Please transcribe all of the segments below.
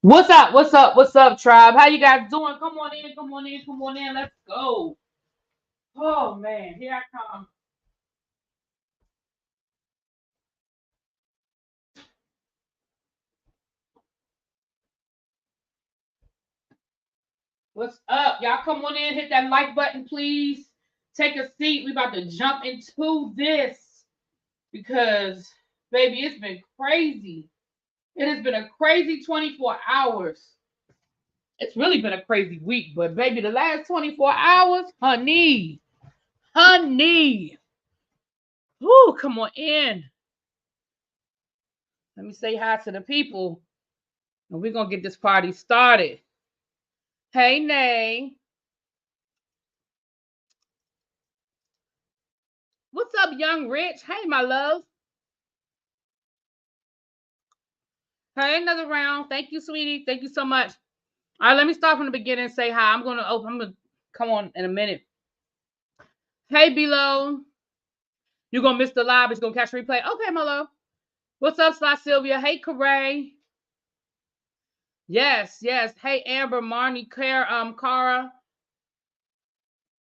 What's up? What's up? What's up, tribe? How you guys doing? Come on in, come on in, come on in. Let's go. Oh man, here I come. What's up? Y'all come on in, hit that like button, please. Take a seat. We about to jump into this because baby, it's been crazy. It has been a crazy 24 hours. It's really been a crazy week, but baby, the last 24 hours, honey. Whoo, come on in. Let me say hi to the people. And we're gonna get this party started. Hey Nay. What's up, young Rich? Hey, my love. Hey, another round. Thank you, sweetie. Thank you so much. All right, let me start from the beginning and say hi. I'm gonna come on in a minute. Hey, Below. You're gonna miss the live, it's gonna catch replay. Okay, my love. What's up, Sly Sylvia? Hey, Corey. Yes. Hey, Amber, Marnie, Cara,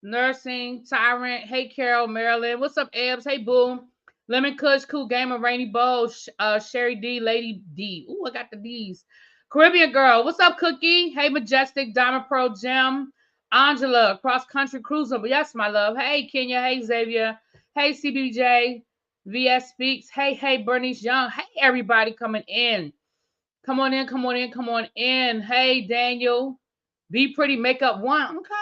Nursing, Tyrant. Hey, Carol, Marilyn. What's up, Ebbs? Hey, Boom. Lemon Kush, Cool Gamer, Rainy Bow, Sherry D, Lady D. Ooh, I got the D's. Caribbean Girl. What's up, Cookie? Hey, Majestic, Diamond Pro, Gem. Angela, Cross Country Cruiser. Yes, my love. Hey, Kenya. Hey, Xavier. Hey, CBJ. VS Speaks. Hey, Bernice Young. Hey, everybody coming in. Come on in, come on in, come on in. Hey, Daniel. Be Pretty Makeup One. Okay.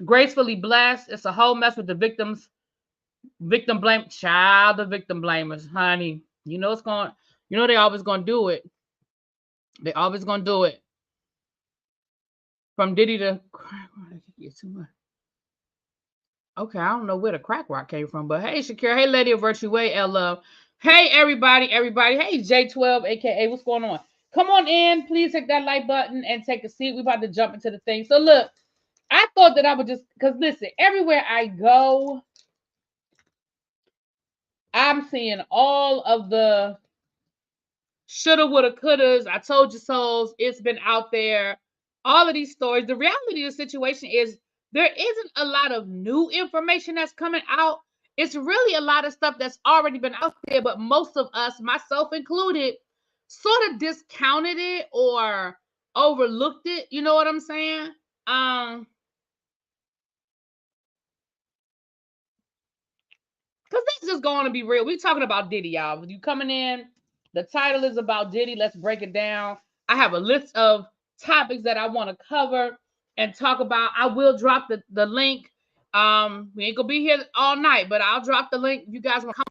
Gracefully Blessed. It's a whole mess with the victims. Victim blame. Child, the victim blamers, honey. You know it's going. You know they always gonna do it. They always gonna do it. From Diddy to okay, I don't know where the crack rock came from, but hey, Shakira, hey, Lady of Virtue, way L Love, hey, everybody, hey, J12, aka, what's going on? Come on in, please hit that like button and take a seat. We're about to jump into the thing. So look, I thought that I would just because listen, everywhere I go, I'm seeing all of the shoulda, woulda, couldas. I told you so's. It's been out there. All of these stories. The reality of the situation is there isn't a lot of new information that's coming out. It's really a lot of stuff that's already been out there, but most of us, myself included, sort of discounted it or overlooked it. You know what I'm saying? Because that's just going to be real. We talking about Diddy, y'all. When you coming in, the title is about Diddy. Let's break it down. I have a list of topics that I want to cover and talk about. I will drop the link. We ain't gonna be here all night, but I'll drop the link. If you guys want to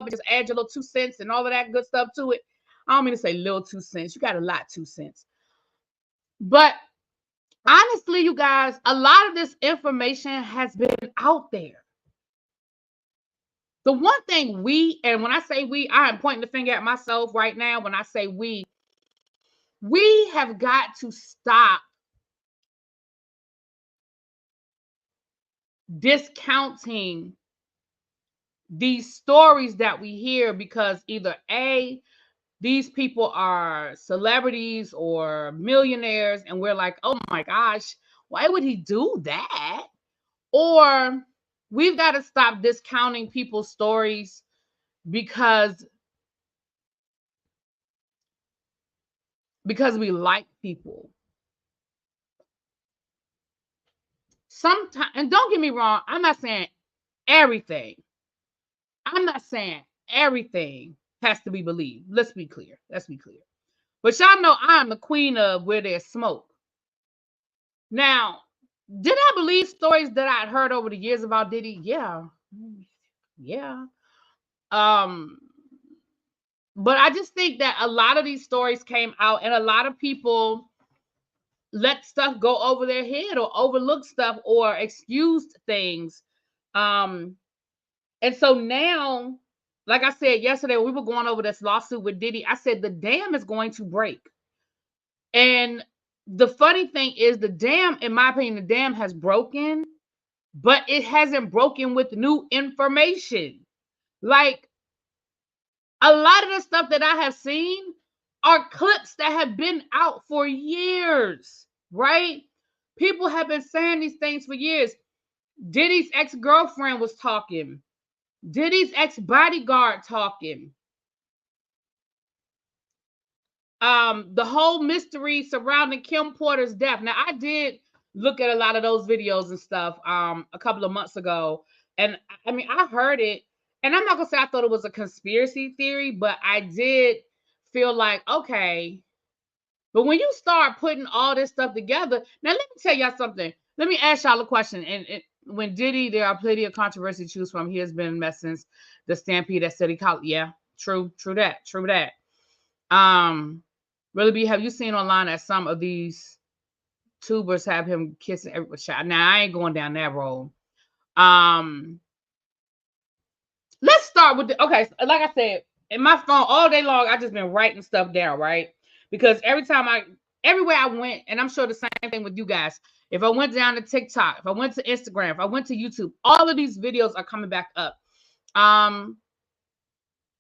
come, just add your little 2 cents and all of that good stuff to it. I don't mean to say little 2 cents. You got a lot 2 cents. But honestly, you guys, a lot of this information has been out there. The one thing and when I say we, I am pointing the finger at myself right now. When I say we have got to stop discounting these stories that we hear because either A, these people are celebrities or millionaires, and we're like, oh my gosh, why would he do that? Or we've got to stop discounting people's stories because we like people. Sometimes, and don't get me wrong, I'm not saying everything. I'm not saying everything has to be believed. Let's be clear. But y'all know I'm the queen of where there's smoke. Now, did I believe stories that I'd heard over the years about Diddy? Yeah. But I just think that a lot of these stories came out and a lot of people let stuff go over their head or overlook stuff or excused things. And so now, like I said yesterday, we were going over this lawsuit with Diddy. I said the dam is going to break. And the funny thing is the dam, in my opinion, the dam has broken, but it hasn't broken with new information. Like A lot of the stuff that I have seen are clips that have been out for years, right? People have been saying these things for years. Diddy's ex-girlfriend was talking. Diddy's ex-bodyguard talking. The whole mystery surrounding Kim Porter's death. Now, I did look at a lot of those videos and stuff a couple of months ago. And I mean, I heard it, and I'm not gonna say I thought it was a conspiracy theory, but I did feel like, okay. But when you start putting all this stuff together, now let me tell y'all something. Let me ask y'all a question. And when Diddy, there are plenty of controversy to choose from. He has been in mess since the stampede at City College. Yeah, true that. Really, have you seen online that some of these tubers have him kissing every child? Now I ain't going down that road. Let's start with okay. Like I said, in my phone all day long, I just been writing stuff down, right? Because everywhere I went, and I'm sure the same thing with you guys. If I went down to TikTok, if I went to Instagram, if I went to YouTube, all of these videos are coming back up.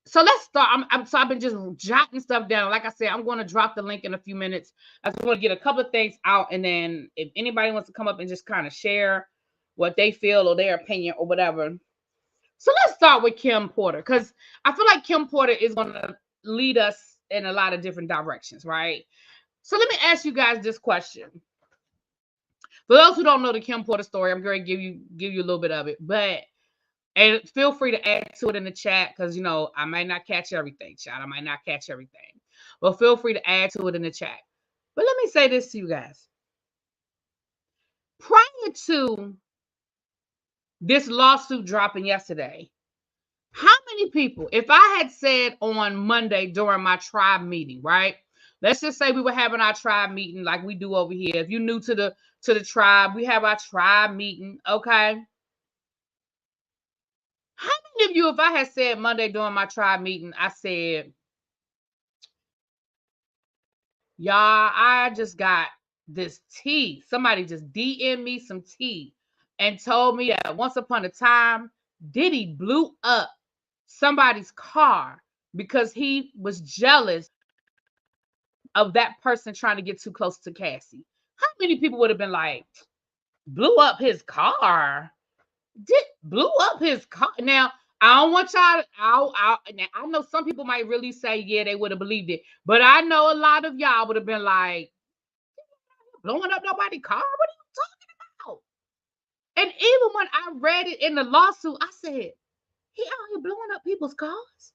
So let's start. So I've been just jotting stuff down. Like I said, I'm going to drop the link in a few minutes. I just want to get a couple of things out, and then if anybody wants to come up and just kind of share what they feel or their opinion or whatever. So let's start with Kim Porter, because I feel like Kim Porter is going to lead us in a lot of different directions, right? So let me ask you guys this question. For those who don't know the Kim Porter story, I'm going to give you a little bit of it, and feel free to add to it in the chat, because, I might not catch everything, chat. I might not catch everything. But feel free to add to it in the chat. But let me say this to you guys. Prior to this lawsuit dropping yesterday, how many people, if I had said on Monday during my tribe meeting, right? Let's just say we were having our tribe meeting like we do over here. If you're new to the tribe, we have our tribe meeting, okay? How many of you, if I had said Monday during my tribe meeting, I said, y'all, I just got this tea. Somebody just DM me some tea and told me that once upon a time, Diddy blew up somebody's car because he was jealous of that person trying to get too close to Cassie. How many people would have been like, blew up his car? Blew up his car? Now, I don't want y'all. I know some people might really say, yeah, they would have believed it, but I know a lot of y'all would have been like, blowing up nobody's car? What are you talking about? And even when I read it in the lawsuit, I said, he out here blowing up people's cars?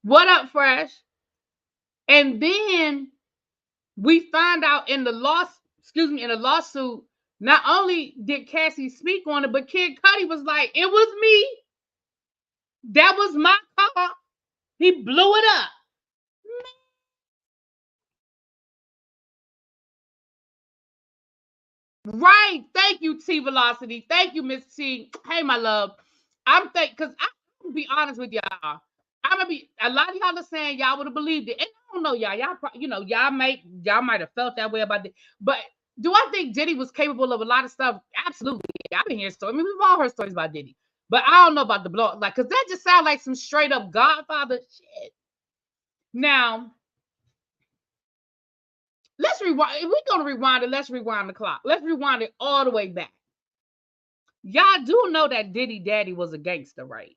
What up, Fresh? And then we find out in the lawsuit, not only did Cassie speak on it, but Kid Cudi was like, it was me. That was my car. He blew it up. Right. Thank you, T Velocity. Thank you, Miss T. Hey, my love. Because I'm gonna be honest with y'all. I'm gonna be a lot of y'all are saying y'all would have believed it. And I don't know, y'all. Y'all might have felt that way about it. But do I think Diddy was capable of a lot of stuff? Absolutely. I've been hearing stories. I mean, we've all heard stories about Diddy. But I don't know about the blow, because that just sounds like some straight up Godfather shit. Now, let's rewind. If we're gonna rewind it, let's rewind the clock. Let's rewind it all the way back. Y'all do know that Diddy Daddy was a gangster, right?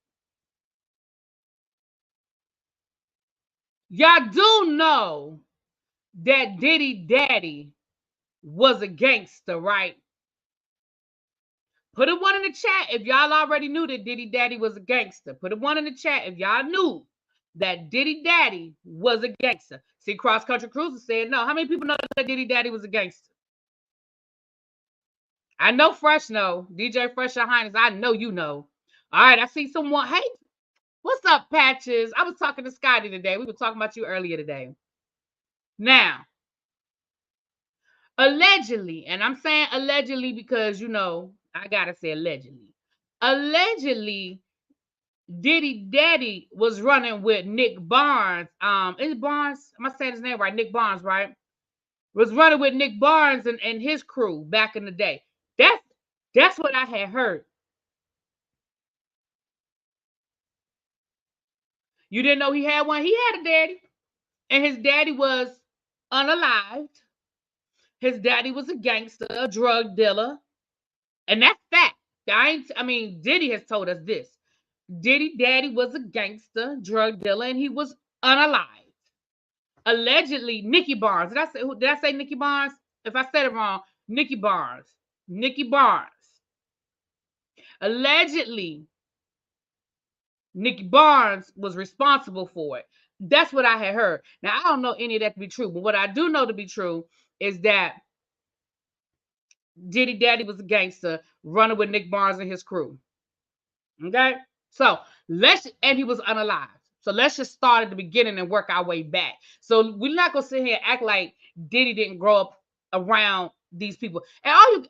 Y'all do know that Diddy Daddy was a gangster, right? Put a one in the chat if y'all already knew that Diddy Daddy was a gangster. Put a one in the chat if y'all knew that Diddy Daddy was a gangster. See, Cross Country Cruiser said no. How many people know that Diddy Daddy was a gangster? I know Fresh know. DJ Fresh Your Highness, I know you know. All right, I see someone. Hey, what's up, Patches? I was talking to Scotty today. We were talking about you earlier today. Now, allegedly, and I'm saying allegedly because, I got to say allegedly. Allegedly, Diddy Daddy was running with Nick Barnes. Is Barnes? Am I saying his name right? Nick Barnes, right? Was running with Nick Barnes and his crew back in the day. That's what I had heard. You didn't know he had one? He had a daddy. And his daddy was unalived. His daddy was a gangster, a drug dealer. And that's fact. Diddy has told us this. Diddy daddy was a gangster, drug dealer, and he was unalived. Allegedly, Nikki Barnes. Did I say Nikki Barnes? If I said it wrong, Nikki Barnes. Nikki Barnes. Allegedly, Nikki Barnes was responsible for it. That's what I had heard. Now, I don't know any of that to be true, but what I do know to be true is that Diddy daddy was a gangster running with Nick Barnes and his crew. Okay? So and he was unalive. So let's just start at the beginning and work our way back. So we're not gonna sit here and act like Diddy didn't grow up around these people. And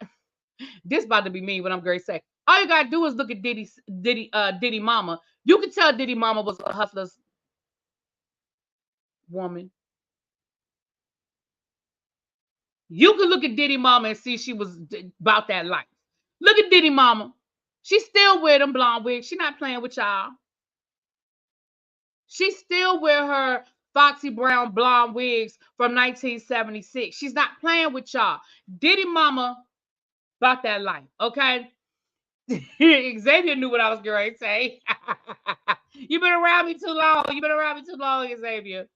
this about to be me when I'm going to say. All you gotta do is look at Diddy mama. You can tell Diddy mama was a hustler's woman. You can look at Diddy mama and see she was about that life. Look at Diddy mama. She's still wearing them blonde wigs. She's not playing with y'all. She still wear her Foxy Brown blonde wigs from 1976. She's not playing with y'all. Diddy mama about that life, okay? Xavier knew what I was going to say. You've been around me too long. You've been around me too long, Xavier.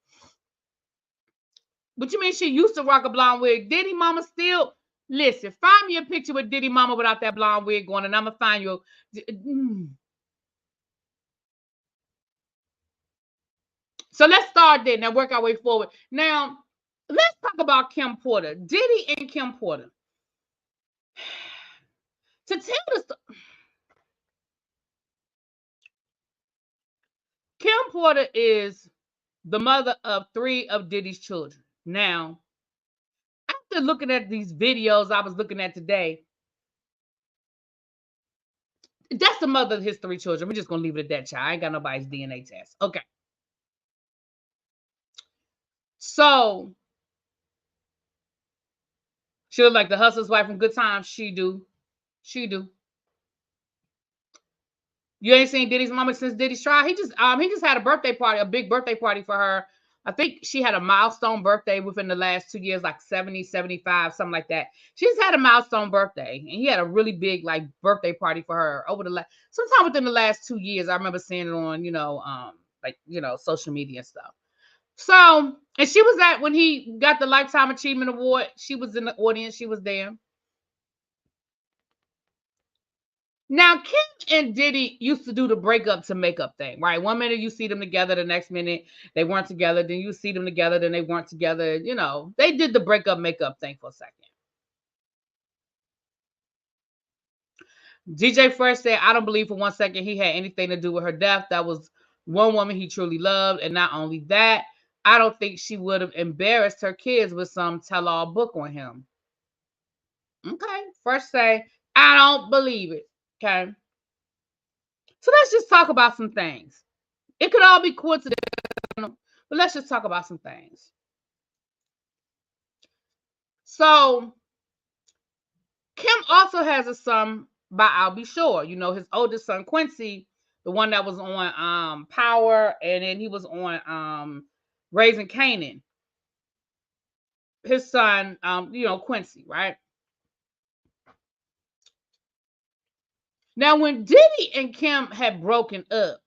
What you mean she used to rock a blonde wig? Diddy mama still... Listen, find me a picture with Diddy mama without that blonde wig on, and I'm going to find you... So let's start there and work our way forward. Now, let's talk about Kim Porter. Diddy and Kim Porter. To tell the story, Kim Porter is the mother of 3 of Diddy's children. Now, after looking at these videos I was looking at today, that's the mother of his 3 children. We're just going to leave it at that, child. I ain't got nobody's DNA test. Okay. So, she look like the hustler's wife from Good Times. She do. She do. You ain't seen Diddy's mama since Diddy's trial. He just had a birthday party, a big birthday party for her. I think she had a milestone birthday within the last 2 years, like 70, 75, something like that. She's had a milestone birthday, and he had a really big like birthday party for her over the sometime within the last 2 years. I remember seeing it on, social media and stuff. So, and she was at when he got the Lifetime Achievement Award. She was in the audience. She was there. Now, Kim and Diddy used to do the breakup to makeup thing, right? One minute you see them together, the next minute they weren't together. Then you see them together, then they weren't together. You know, they did the breakup makeup thing for a second. DJ Fresh said, I don't believe for 1 second he had anything to do with her death. That was one woman he truly loved. And not only that, I don't think she would have embarrassed her kids with some tell-all book on him. Okay. Fresh say, I don't believe it. Okay. So let's just talk about some things. It could all be coincidental, but let's just talk about some things. So, Kim also has a son by I'll Be Sure. You know, his oldest son, Quincy, the one that was on Power, and then he was on Raising Kanan. His son, Quincy, right? Now, when Diddy and Kim had broken up,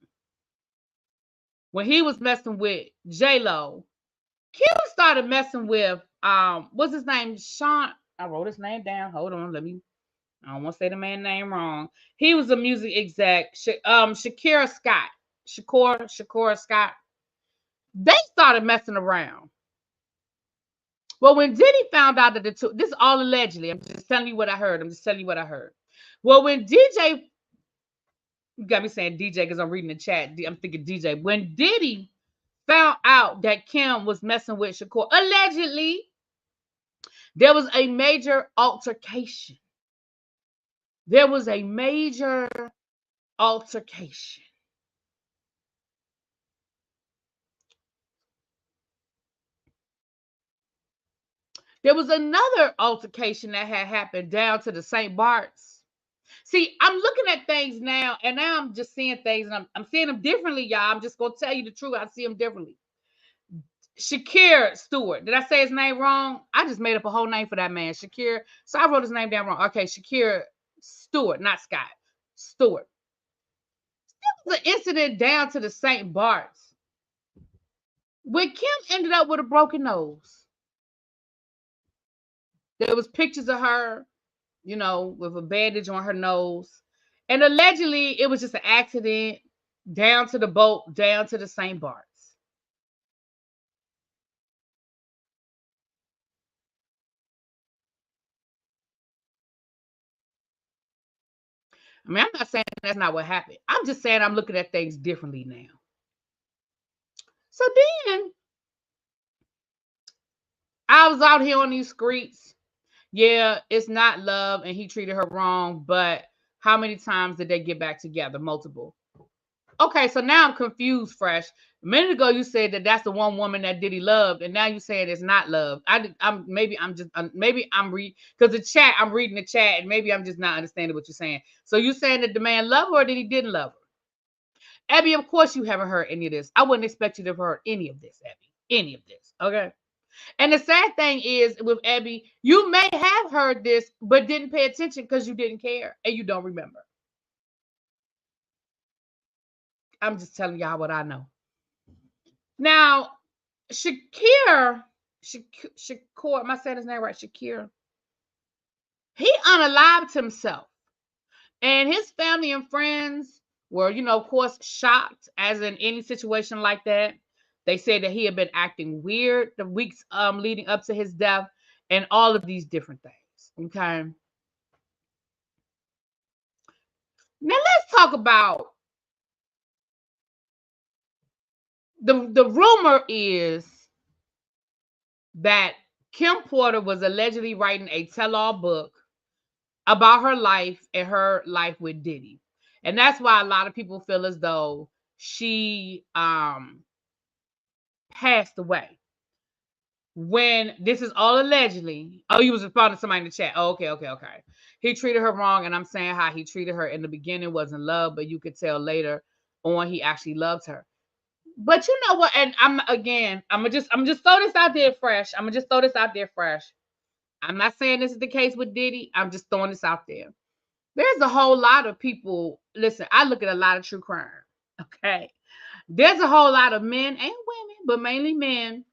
when he was messing with J-Lo, Kim started messing with what's his name? Sean. I wrote his name down. Hold on, I don't want to say the man's name wrong. He was a music exec. Shakira Scott. They started messing around. Well, when Diddy found out that this is all allegedly. I'm just telling you what I heard. Well, when DJ, you got me saying DJ because I'm reading the chat. I'm thinking DJ. When Diddy found out that Kim was messing with Shakur, allegedly, there was a major altercation. There was a major altercation. There was another altercation that had happened down to the St. Bart's. See, I'm looking at things now, and now I'm just seeing things, and I'm seeing them differently, y'all. I'm just gonna tell you the truth. I see them differently. Shakir Stewart. Did I say his name wrong? I just made up a whole name for that man, Shakir. So I wrote his name down wrong. Okay, Shakir Stewart, not Scott. Stewart. There was an incident down to the St. Bart's when Kim ended up with a broken nose. There was pictures of her, you know, with a bandage on her nose. And allegedly, it was just an accident down to the boat, down to the St. Bart's. I mean, I'm not saying that's not what happened. I'm just saying I'm looking at things differently now. So then I was out here on these streets. Yeah, it's not love and he treated her wrong, but how many times did they get back together? Multiple. Okay, so now I'm confused, Fresh. A minute ago you said that that's the one woman that Diddy loved, and now you saying it's not love. I'm maybe I'm just maybe I'm because the chat, I'm reading the chat, and maybe I'm just not understanding what you're saying. So you saying that the man loved her or that he didn't love her? Abby, of course you haven't heard any of this. I wouldn't expect you to have heard any of this, Abby. Any of this. Okay. And the sad thing is with Abby, you may have heard this, but didn't pay attention because you didn't care and you don't remember. I'm just telling y'all what I know. Now, Shakir, am I saying his name right? Shakir. He unalived himself. And his family and friends were, you know, of course, shocked, as in any situation like that. They said that he had been acting weird the weeks leading up to his death and all of these different things. Okay. Now let's talk about the rumor is that Kim Porter was allegedly writing a tell-all book about her life and her life with Diddy. And that's why a lot of people feel as though she passed away. When this is all allegedly, oh, you was responding to somebody in the chat. Oh, okay. He treated her wrong, and I'm saying how he treated her in the beginning wasn't love, but you could tell later on he actually loved her. But you know what? And I'm just throw this out there fresh. I'm gonna just throw this out there fresh. I'm not saying this is the case with Diddy. I'm just throwing this out there. There's a whole lot of people. Listen, I look at a lot of true crime. Okay. There's a whole lot of men and women, but mainly men,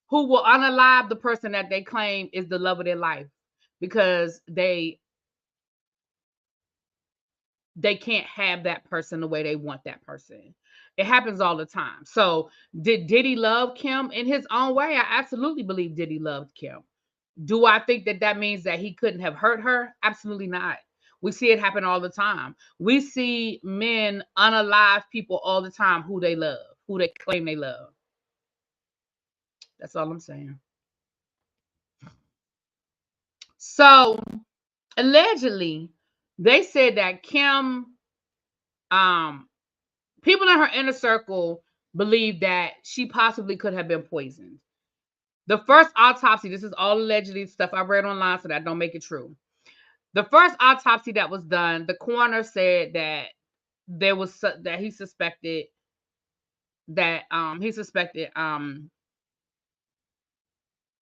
who will unalive the person that they claim is the love of their life because they can't have that person the way they want that person. It happens all the time. So did Diddy love Kim in his own way? I absolutely believe Diddy loved Kim. Do I think that that means that he couldn't have hurt her? Absolutely not. We see it happen all the time. We see men unalive people all the time who they love, who they claim they love. That's all I'm saying. So allegedly, they said that Kim, people in her inner circle believe that she possibly could have been poisoned. The first autopsy, this is all allegedly stuff I read online, so that don't make it true. The first autopsy that was done, the coroner said that there was that he suspected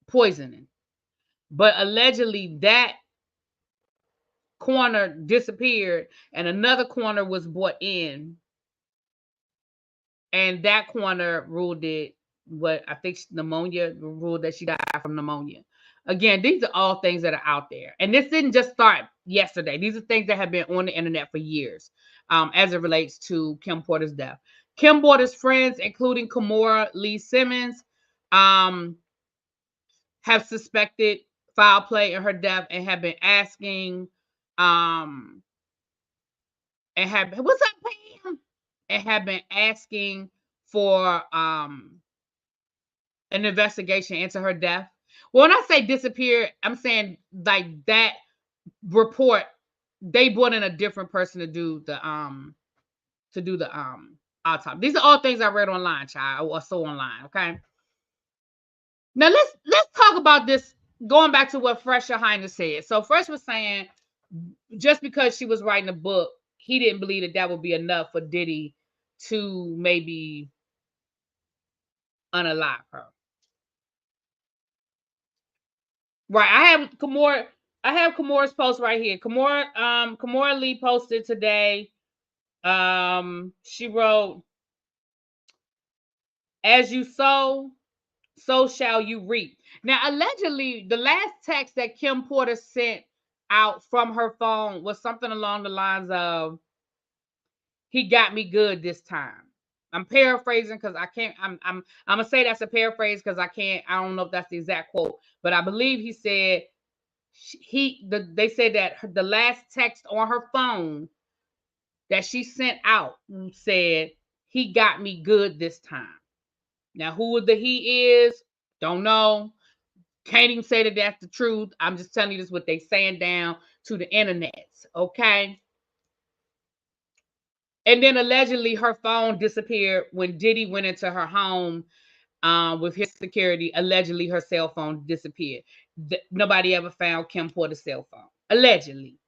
poisoning, but allegedly that coroner disappeared and another coroner was brought in, and that coroner ruled it what I think pneumonia, ruled that she died from pneumonia. Again, these are all things that are out there, and this didn't just start yesterday. These are things that have been on the internet for years, as it relates to Kim Porter's death. Kim Porter's friends, including Kimora Lee Simmons, have suspected foul play in her death and have been asking, and have what's up, Pam? And have been asking for an investigation into her death. Well, when I say disappeared, I'm saying like that report, they brought in a different person to do the autopsy. These are all things I read online, child, or so online. Okay. Now let's talk about this. Going back to what Fresh Your Highness said. So Fresh was saying just because she was writing a book, he didn't believe that that would be enough for Diddy to maybe unalive her. Right. I have Kamora's post right here. Kamora Lee posted today. She wrote, "As you sow, so shall you reap." Now, allegedly, the last text that Kim Porter sent out from her phone was something along the lines of, "He got me good this time." I'm paraphrasing because I can't. I'm gonna say that's a paraphrase because I can't. I don't know if that's the exact quote, but I believe he said they said that the last text on her phone that she sent out said, "He got me good this time." Now, who the he is, don't know. Can't even say that that's the truth. I'm just telling you this what they saying down to the internet, okay? And then allegedly her phone disappeared when Diddy went into her home with his security. Allegedly her cell phone disappeared. Nobody ever found Kim Porter's cell phone. Allegedly.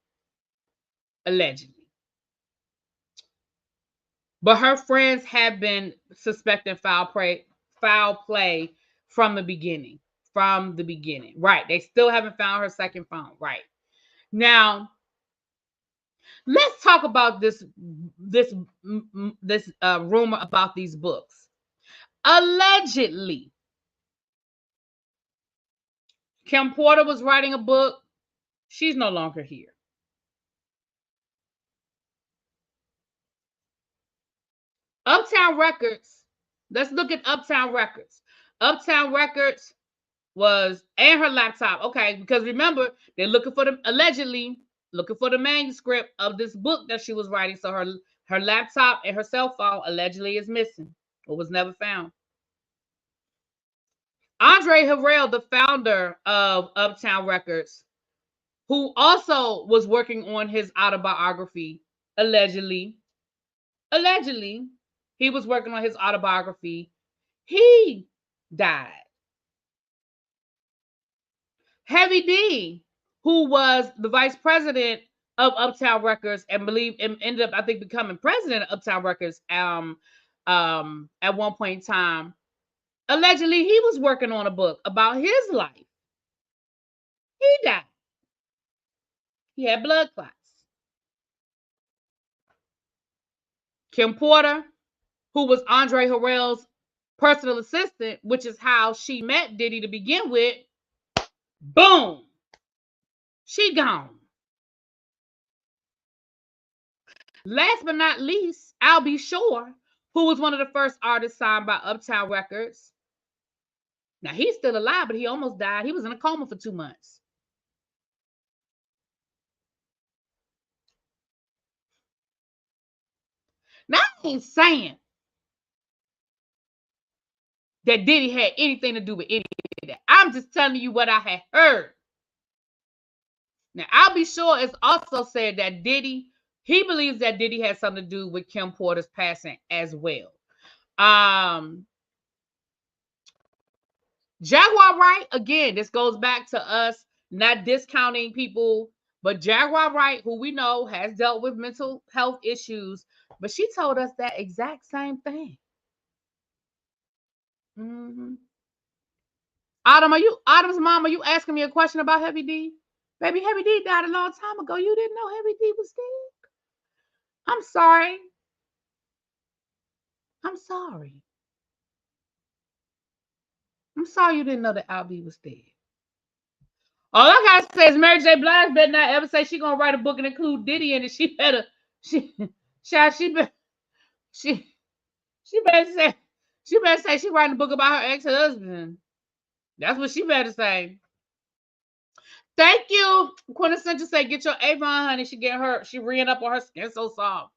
But her friends have been suspecting foul play from the beginning. Right. They still haven't found her second phone. Right. Now, let's talk about this rumor about these books. Allegedly, Kim Porter was writing a book. She's no longer here. Uptown Records. Let's look at Uptown Records. Uptown Records was, and her laptop. Okay, because remember, they're looking for allegedly looking for the manuscript of this book that she was writing. So her laptop and her cell phone allegedly is missing or was never found. Andre Harrell, the founder of Uptown Records, who also was working on his autobiography, allegedly, he was working on his autobiography. He died. Heavy D, who was the vice president of Uptown Records and ended up, I think, becoming president of Uptown Records at one point in time. Allegedly, he was working on a book about his life. He died. He had blood clots. Kim Porter, who was Andre Harrell's personal assistant, which is how she met Diddy to begin with, boom, she gone. Last but not least, I'll Be Sure, who was one of the first artists signed by Uptown Records. Now, he's still alive, but he almost died. He was in a coma for 2 months. Now, I ain't saying that Diddy had anything to do with any of that. I'm just telling you what I had heard. Now, I'll Be Sure is also said that he believes that Diddy had something to do with Kim Porter's passing as well. Jaguar Wright, again, this goes back to us not discounting people, but Jaguar Wright, who we know has dealt with mental health issues, but she told us that exact same thing. Mm-hmm. Autumn's mom, are you asking me a question about Heavy D? Baby, Heavy D died a long time ago. You didn't know Heavy D was dead? I'm sorry. I'm sorry. I'm sorry you didn't know that Albie was dead. All I gotta say is Mary J. Blige better not ever say she gonna write a book and include Diddy in it. She better say she writing a book about her ex-husband. That's what she better say. Thank you. Quintessential say, get your Avon, honey. She ran up on her skin so soft.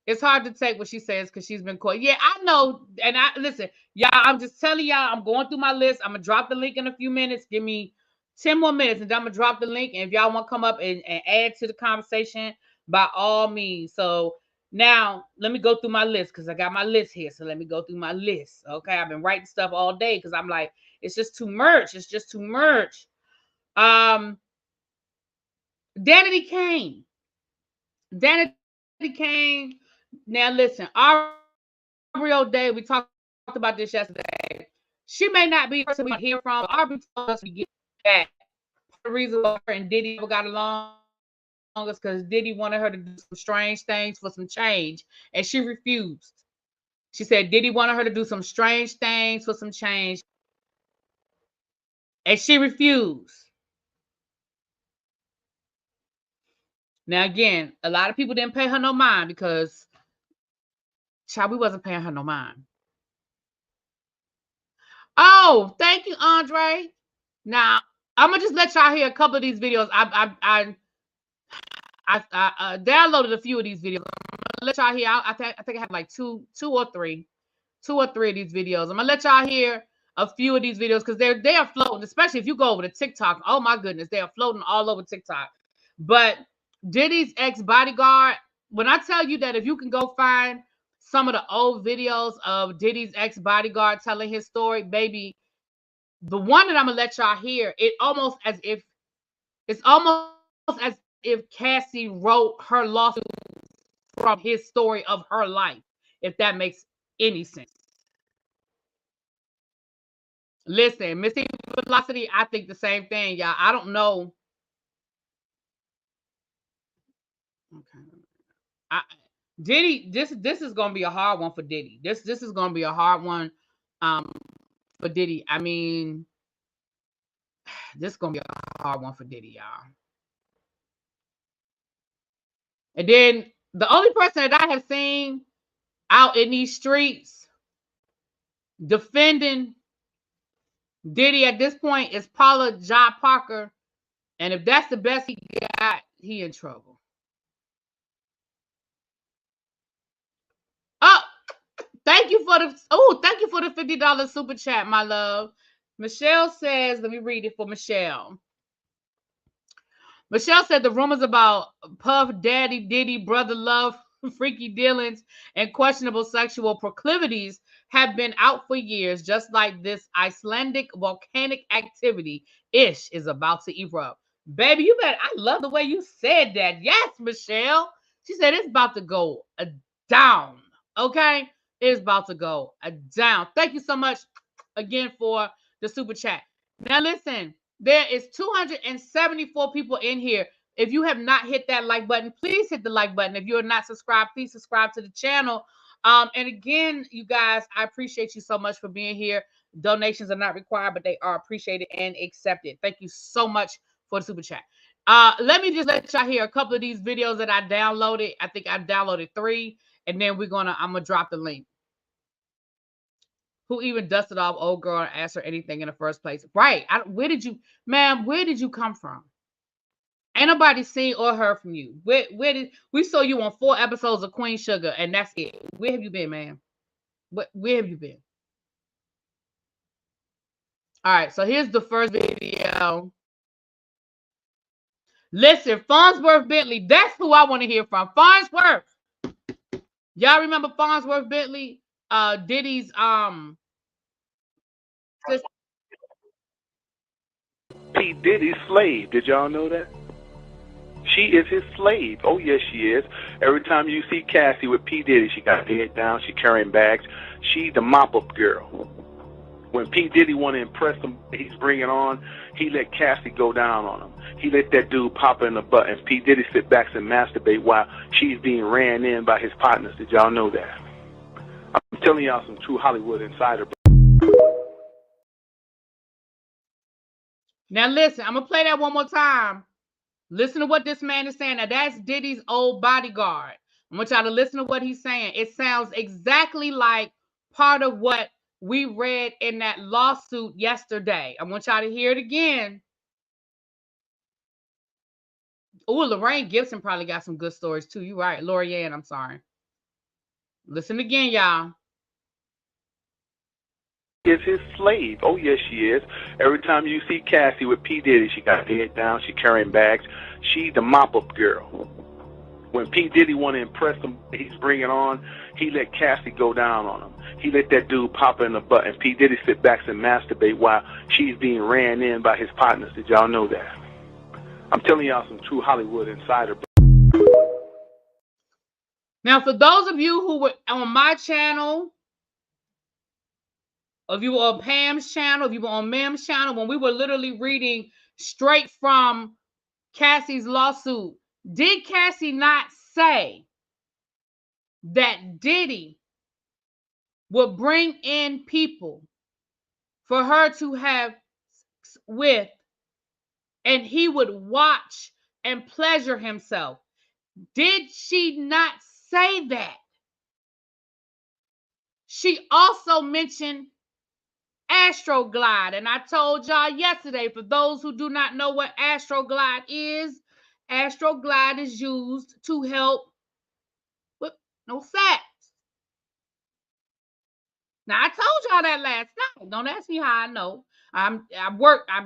It's hard to take what she says because she's been caught. Yeah, I know. And listen, y'all, I'm just telling y'all, I'm going through my list. I'm gonna drop the link in a few minutes. Give me 10 more minutes, and then I'm gonna drop the link. And if y'all want to come up and add to the conversation, by all means. So now let me go through my list because I got my list here. So let me go through my list. Okay, I've been writing stuff all day because I'm like, it's just too much. It's just too much. Jaguar Wright, again, this goes back to us not discounting people, but Jaguar Wright, who we know has dealt with mental health issues, but she told us that exact same thing. Mm-hmm. Danity Kane. Danity Kane. Now listen, our real day, we talked about this yesterday. She may not be the person we hear from. Aubrey told us we get that. The reason why her and Diddy never got along is because Diddy wanted her to do some strange things for some change, and she refused. She said Diddy wanted her to do some strange things for some change, and she refused. Now, again, a lot of people didn't pay her no mind because, child, we wasn't paying her no mind. Oh, thank you, Andre. Now, I'm gonna just let y'all hear a couple of these videos. I downloaded a few of these videos. I'm gonna let y'all hear. I think I have like two or three of these videos. I'm gonna let y'all hear a few of these videos because they are floating, especially if you go over to TikTok. Oh my goodness, they are floating all over TikTok. But Diddy's ex Bodyguard, when I tell you that if you can go find some of the old videos of Diddy's ex Bodyguard telling his story, baby, the one that I'm gonna let y'all hear, it's almost as if Cassie wrote her lawsuit from his story of her life, if that makes any sense. Listen, Missy Velocity, I think the same thing, y'all. I don't know. Okay. Diddy, this is gonna be a hard one for Diddy. This is gonna be a hard one for Diddy. I mean, this is gonna be a hard one for Diddy, y'all. And then the only person that I have seen out in these streets defending Diddy at this point is Paula Jai Parker. And if that's the best he got, he in trouble. Oh, thank you for the $50 super chat, my love. Michelle says, let me read it for Michelle. Michelle said the rumors about Puff Daddy, Diddy, brother love, freaky dealings, and questionable sexual proclivities have been out for years, just like this Icelandic volcanic activity ish is about to erupt. Baby, you bet. I love the way you said that. Yes, Michelle. She said it's about to go down. Okay? It's about to go down. Thank you so much again for the super chat. Now listen, there is 274 people in here. If you have not hit that like button, please hit the like button. If you are not subscribed, please subscribe to the channel. And again, you guys, I appreciate you so much for being here. Donations are not required, but they are appreciated and accepted. Thank you so much for the super chat. Let me just let y'all hear a couple of these videos that I downloaded. I think I downloaded 3, and then I'm gonna drop the link. Who even dusted off old girl and asked her anything in the first place? Right. Where did you come from? Ain't nobody seen or heard from you. We saw you on 4 episodes of Queen Sugar, and that's it. Where have you been, man? Where have you been? All right, so here's the first video. Listen, Farnsworth Bentley, that's who I want to hear from. Farnsworth. Y'all remember Farnsworth Bentley? Diddy's P. Diddy's slave. Did y'all know that? She is his slave. Oh, yes, she is. Every time you see Cassie with P. Diddy, she got her head down, she carrying bags. She the mop-up girl. When P. Diddy want to impress him, he's bringing on, he let Cassie go down on him. He let that dude pop her in the butt, and P. Diddy sit back and masturbate while she's being ran in by his partners. Did y'all know that? I'm telling y'all some true Hollywood insider. Now listen, I'm going to play that one more time. Listen to what this man is saying. Now that's Diddy's old bodyguard. I want y'all to listen to what he's saying. It sounds exactly like part of what we read in that lawsuit yesterday. I want y'all to hear it again. Oh, Lorraine Gibson probably got some good stories too. You're right. Lorianne, I'm sorry. Listen again, y'all. Is his slave. Oh, yes, she is. Every time you see Cassie with P. Diddy, she got her head down, she carrying bags. She the mop-up girl. When P. Diddy want to impress him, he's bringing on, he let Cassie go down on him. He let that dude pop her in the butt, and P. Diddy sit back and masturbate while she's being ran in by his partners. Did y'all know that? I'm telling y'all some true Hollywood insider. Now, for those of you who were on my channel, or if you were on Pam's channel, if you were on Mam's channel, when we were literally reading straight from Cassie's lawsuit, did Cassie not say that Diddy would bring in people for her to have with, and he would watch and pleasure himself? Did she not say that? She also mentioned Astroglide, and I told y'all yesterday, for those who do not know what Astroglide is used to help with no sex. Now, I told y'all that last night. Don't ask me how I know. I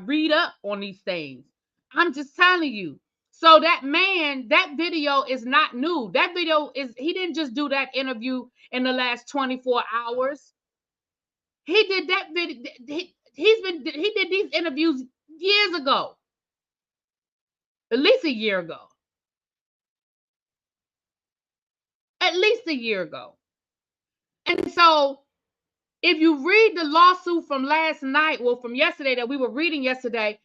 read up on these things. I'm just telling you. So that man, that video is not new. That video he didn't just do that interview in the last 24 hours. He did that video. He did these interviews years ago. At least a year ago. At least a year ago. And so if you read the lawsuit from last night, well, from yesterday that we were reading yesterday,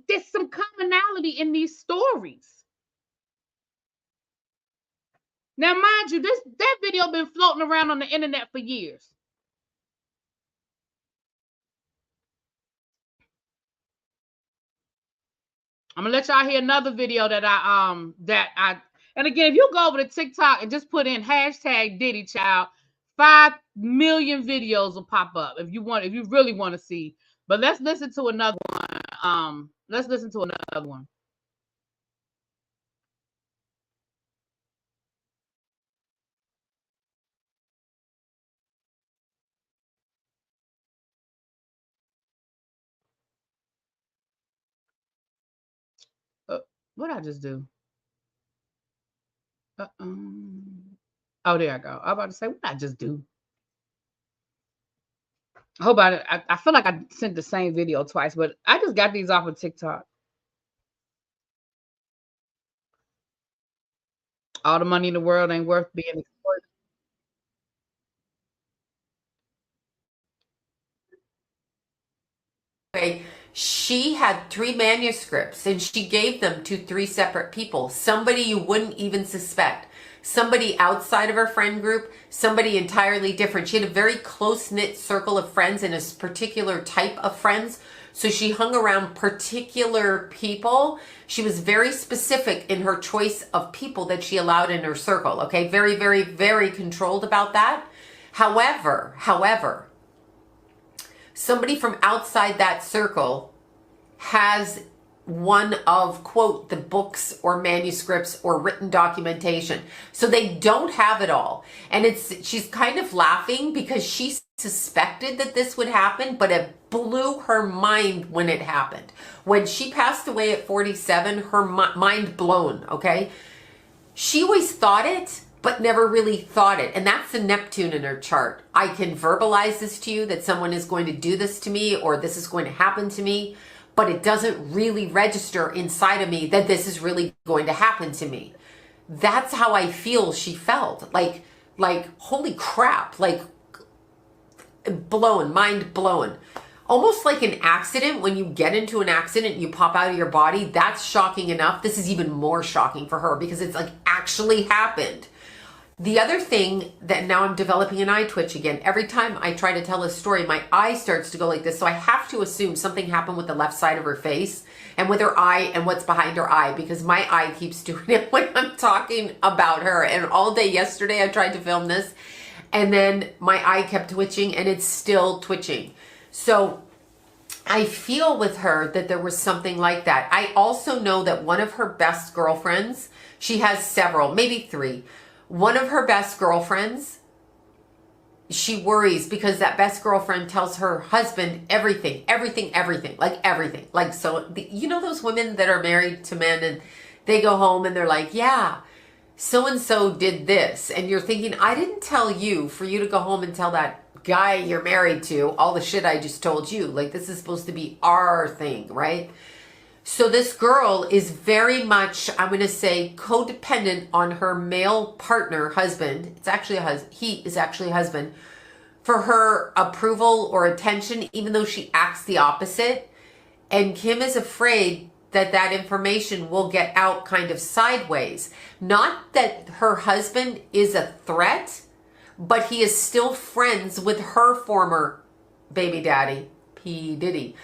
there's some commonality in these stories. Now, mind you, that video been floating around on the internet for years. I'm gonna let y'all hear another video that and again, if you go over to TikTok and just put in hashtag Diddy Child, 5 million videos will pop up if you really want to see. But let's listen to another one. Let's listen to another one. What did I just do? Oh, there I go. I'm about to say, what did I just do? I hope I feel like I sent the same video twice, but I just got these off of TikTok. All the money in the world ain't worth being exploited. She had 3 manuscripts and she gave them to 3 separate people. Somebody you wouldn't even suspect. Somebody outside of her friend group, somebody entirely different. She had a very close-knit circle of friends and a particular type of friends. So she hung around particular people. She was very specific in her choice of people that she allowed in her circle. Okay, very, very, very controlled about that. However, somebody from outside that circle has one of, quote, the books or manuscripts or written documentation. So they don't have it all. And she's kind of laughing because she suspected that this would happen, but it blew her mind when it happened. When she passed away at 47, her mind blown, okay? She always thought it, but never really thought it. And that's the Neptune in her chart. I can verbalize this to you that someone is going to do this to me or this is going to happen to me, but it doesn't really register inside of me that this is really going to happen to me. That's how I feel she felt. Like holy crap, like blown, mind blown. Almost like an accident. When you get into an accident, you pop out of your body. That's shocking enough. This is even more shocking for her because it's like actually happened. The other thing that now I'm developing an eye twitch again. Every time I try to tell a story, my eye starts to go like this. So I have to assume something happened with the left side of her face and with her eye and what's behind her eye, because my eye keeps doing it when I'm talking about her. And all day yesterday, I tried to film this and then my eye kept twitching and it's still twitching. So I feel with her that there was something like that. I also know that one of her best girlfriends, she has several, maybe 3. One of her best girlfriends, she worries because that best girlfriend tells her husband everything. Like, so, you know those women that are married to men and they go home and they're like, yeah, so-and-so did this. And you're thinking, I didn't tell you for you to go home and tell that guy you're married to, all the shit I just told you. Like, this is supposed to be our thing, right? So this girl is very much, I'm going to say, codependent on her male partner, husband. It's actually he is actually a husband, for her approval or attention, even though she acts the opposite. And Kim is afraid that that information will get out kind of sideways. Not that her husband is a threat, but he is still friends with her former baby daddy, P. Diddy.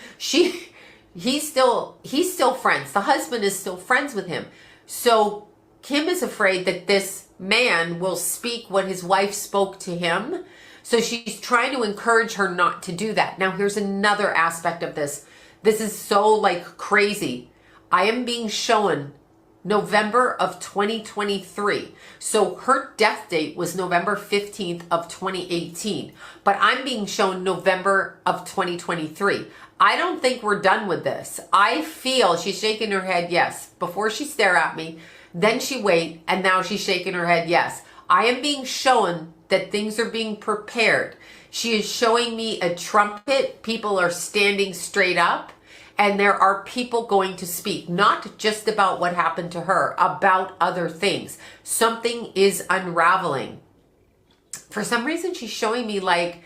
He's still friends. The husband is still friends with him. So Kim is afraid that this man will speak what his wife spoke to him. So she's trying to encourage her not to do that. Now, here's another aspect of this. This is so like crazy. I am being shown November of 2023. So her death date was November 15th of 2018. But I'm being shown November of 2023. I don't think we're done with this. I feel she's shaking her head yes. Before she stare at me, then she wait, and now she's shaking her head yes. I am being shown that things are being prepared. She is showing me a trumpet. People are standing straight up. And there are people going to speak, not just about what happened to her, about other things. Something is unraveling. For some reason, she's showing me like,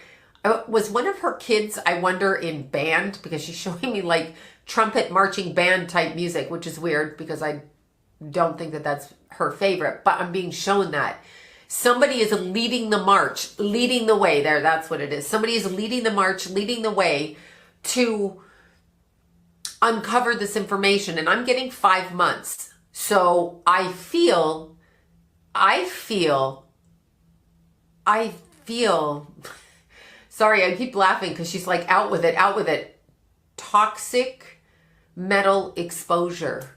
was one of her kids, I wonder, in band? Because she's showing me like trumpet marching band type music, which is weird because I don't think that that's her favorite. But I'm being shown that. Somebody is leading the march, leading the way. There, that's what it is. Somebody is leading the march, leading the way to uncover this information, and I'm getting 5 months. So I feel, sorry, I keep laughing because she's like, out with it. Toxic metal exposure.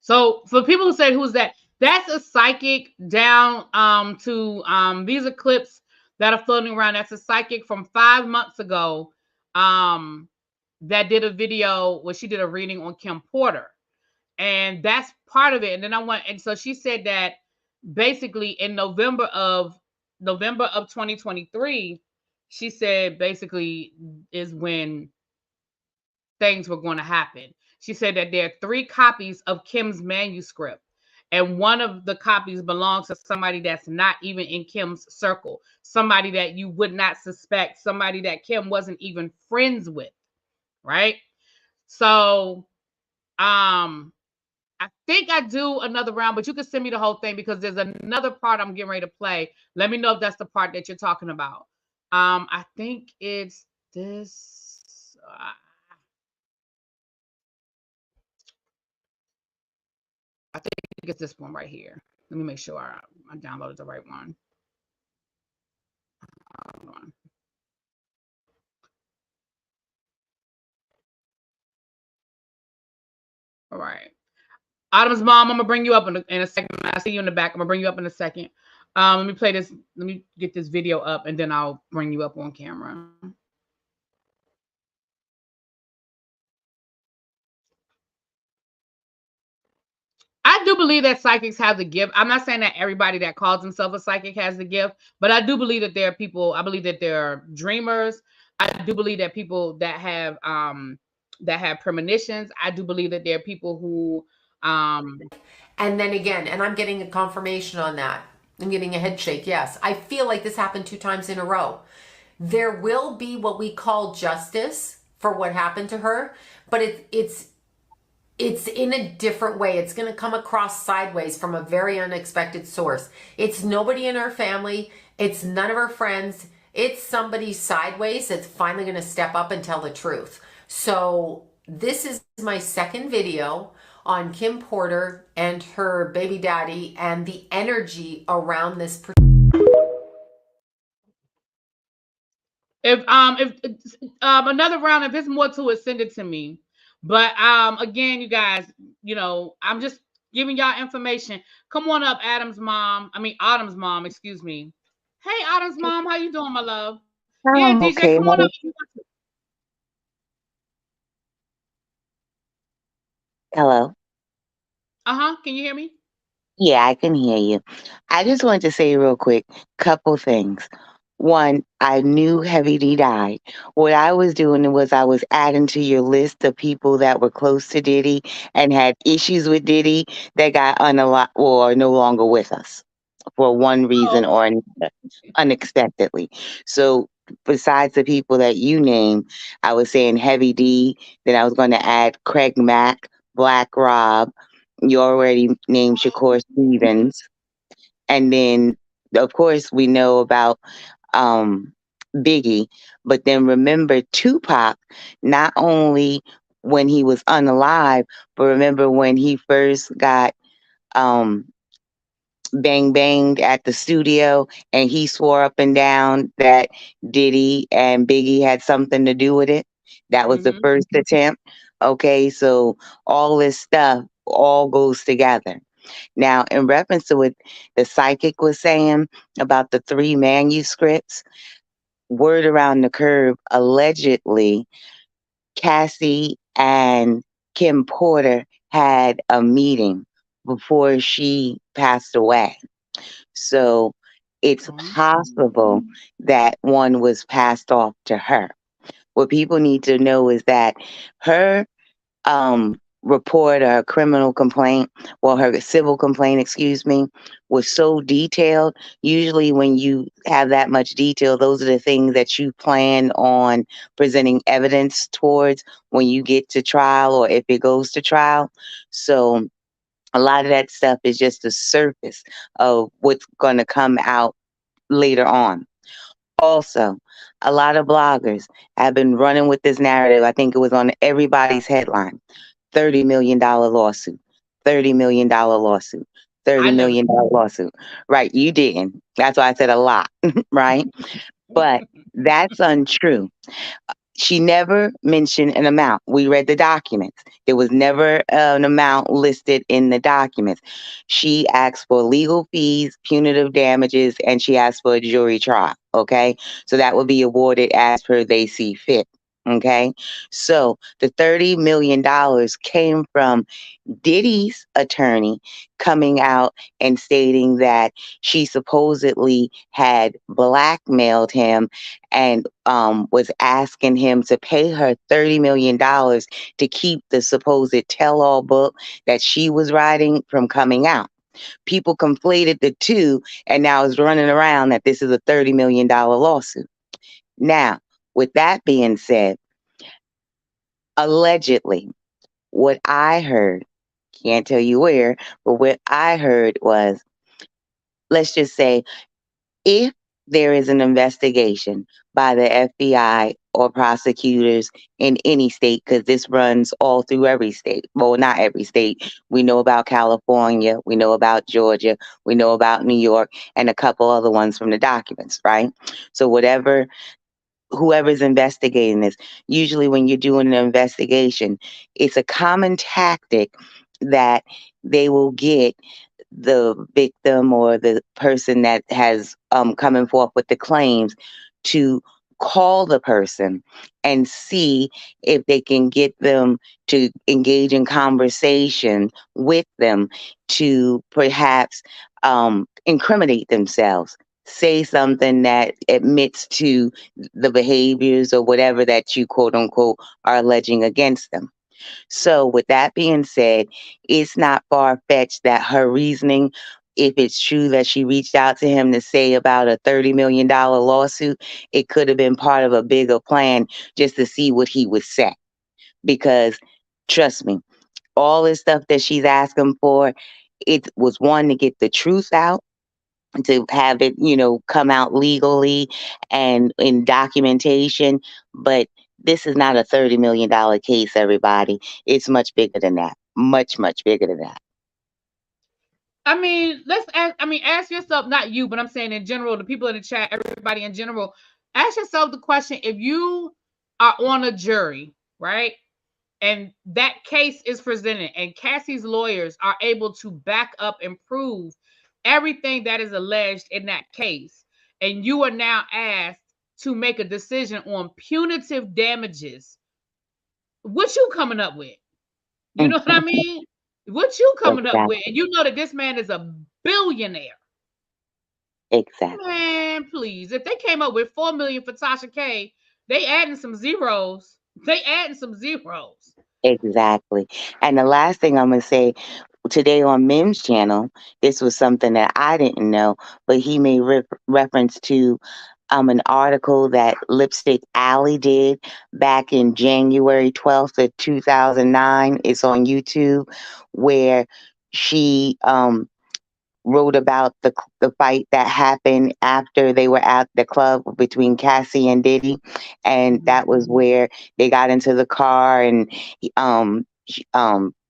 So for people who say, who's that? That's a psychic down these are clips that are floating around. That's a psychic from 5 months ago that did a video where she did a reading on Kim Porter. And that's part of it. And then so she said that basically in November of 2023, she said basically is when things were going to happen. She said that there are 3 copies of Kim's manuscript. And one of the copies belongs to somebody that's not even in Kim's circle, somebody that you would not suspect, somebody that Kim wasn't even friends with, right? So, I think I do another round, but you can send me the whole thing because there's another part I'm getting ready to play. Let me know if that's the part that you're talking about. I think it's this. I think it's this one right here. Let me make sure I downloaded the right one. Hold on. All right. Autumn's mom, I'm gonna bring you up in a second. I see you in the back. I'm gonna bring you up in a second. Let me play this. Let me get this video up, and then I'll bring you up on camera. I do believe that psychics have the gift. I'm not saying that everybody that calls themselves a psychic has the gift, but I do believe that there are people. I believe that there are dreamers. I do believe that people that have premonitions. I do believe that there are people who And then again, and I'm getting a confirmation on that. I'm getting a head shake. Yes, I feel like this happened 2 times in a row. There will be what we call justice for what happened to her, but it's in a different way. It's going to come across sideways from a very unexpected source. It's nobody in her family. It's none of her friends. It's somebody sideways that's finally going to step up and tell the truth. So this is my second video on Kim Porter and her baby daddy and the energy around this. If another round, if it's more to it, send it to me. But again, you guys, I'm just giving y'all information. Come on up, Autumn's mom, excuse me. Hey, Autumn's mom, how you doing, my love? Yeah, DJ, Okay. come on up. Hello. Can you hear me? Yeah, I can hear you. I just wanted to say real quick, couple things. One, I knew Heavy D died. What I was doing was I was adding to your list of people that were close to Diddy and had issues with Diddy that got unalive or are no longer with us for one reason Oh, or another, unexpectedly. So besides the people that you named, I was saying Heavy D, then I was going to add Craig Mack, Black Rob. You already named Shakur Stevens. And then, of course, we know about um, Biggie. But then remember Tupac, not only when he was unalive, but remember when he first got um, bang banged at the studio and he swore up and down that Diddy and Biggie had something to do with it. That was the mm-hmm. first attempt. Okay, so all this stuff all goes together. Now, in reference to what the psychic was saying about the three manuscripts, word around the curve, allegedly, Cassie and Kim Porter had a meeting before she passed away. So it's possible that one was passed off to her. What people need to know is that her report or criminal complaint, well, her civil complaint, excuse me, was so detailed. Usually, when you have that much detail, those are the things that you plan on presenting evidence towards when you get to trial or if it goes to trial. So, a lot of that stuff is just the surface of what's going to come out later on. Also, a lot of bloggers have been running with this narrative. I think it was on everybody's headline. $30 million lawsuit, $30 million lawsuit, I thirty never. million dollar lawsuit. Right, you didn't. That's why I said a lot, right? But that's untrue. She never mentioned an amount. We read the documents. There was never an amount listed in the documents. She asked for legal fees, punitive damages, and she asked for a jury trial. Okay. So that would be awarded as per they see fit. Okay. So the $30 million came from Diddy's attorney coming out and stating that she supposedly had blackmailed him and was asking him to pay her $30 million to keep the supposed tell all book that she was writing from coming out. People conflated the two, and now it's running around that this is a $30 million lawsuit. Now, with that being said, allegedly, what I heard, can't tell you where, but what I heard was, let's just say, if there is an investigation by the FBI or prosecutors in any state, because this runs all through every state. Well, not every state. We know about California, we know about Georgia, we know about New York, and a couple other ones from the documents, right? So, whoever's investigating this, usually when you're doing an investigation, it's a common tactic that they will get the victim or the person that has coming forth with the claims to call the person and see if they can get them to engage in conversation with them to perhaps incriminate themselves, say something that admits to the behaviors or whatever that you quote unquote are alleging against them. So, with that being said, it's not far fetched that her reasoning, if it's true that she reached out to him to say about a $30 million lawsuit, it could have been part of a bigger plan just to see what he would say. Because, trust me, all this stuff that she's asking for, it was one to get the truth out, to have it, come out legally and in documentation. But this is not a $30 million case, everybody. It's much bigger than that. Much, much bigger than that. I mean, let's ask. I mean, ask yourself, not you, but I'm saying in general, the people in the chat, everybody in general, ask yourself the question: if you are on a jury, right, and that case is presented, and Cassie's lawyers are able to back up and prove everything that is alleged in that case, and you are now asked to make a decision on punitive damages, what you coming up with? You know what I Mhm. mean? What you coming up with? Exactly. And you know that this man is a billionaire. Exactly. Man, please. If they came up with 4 million for Tasha K, they adding some zeros. They adding some zeros. Exactly. And the last thing I'm gonna say today on Mim's channel, this was something that I didn't know, but he made reference to an article that Lipstick Alley did back in January 12th of 2009. It's on YouTube, where she wrote about the fight that happened after they were at the club between Cassie and Diddy, and Mhm. that was where they got into the car and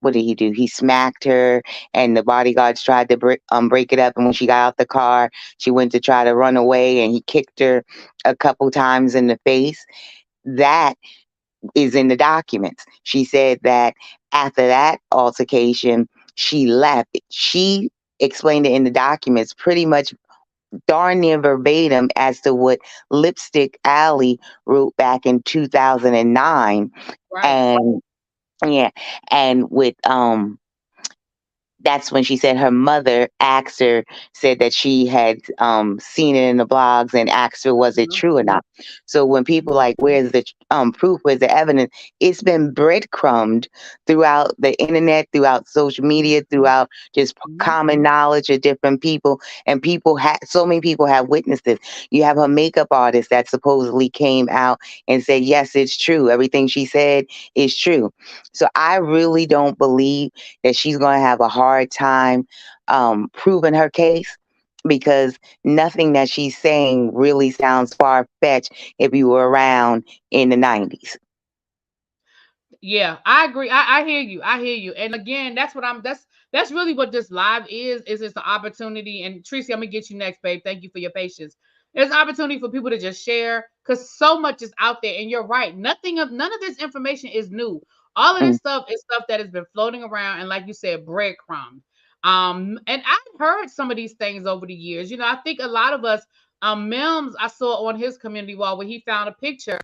what did he do? He smacked her, and the bodyguards tried to break it up. And when she got out the car, she went to try to run away, and he kicked her a couple times in the face. That is in the documents. She said that after that altercation, she left. She explained it in the documents pretty much darn near verbatim as to what Lipstick Alley wrote back in 2009. Right. And yeah, and with that's when she said her mother asked her, said that she had seen it in the blogs and asked her, was it Mhm. true or not? So when people like, where's the proof, where's the evidence? It's been breadcrumbed throughout the internet, throughout social media, throughout just Mhm. common knowledge of different people. And people have, so many people have witnessed this. You have a makeup artist that supposedly came out and said, yes, it's true. Everything she said is true. So I really don't believe that she's going to have a hard time proving her case, because nothing that she's saying really sounds far fetched if you were around in the 90s. Yeah, I agree. I hear you. I hear you. And again, that's really what this live is it's the opportunity. And Tracy, I'm gonna get you next, babe. Thank you for your patience. It's an opportunity for people to just share because so much is out there. And you're right. None of this information is new. All of Mm, this stuff is stuff that has been floating around and like you said, breadcrumbs. And I've heard some of these things over the years. You know, I think a lot of us Mims, I saw on his community wall where he found a picture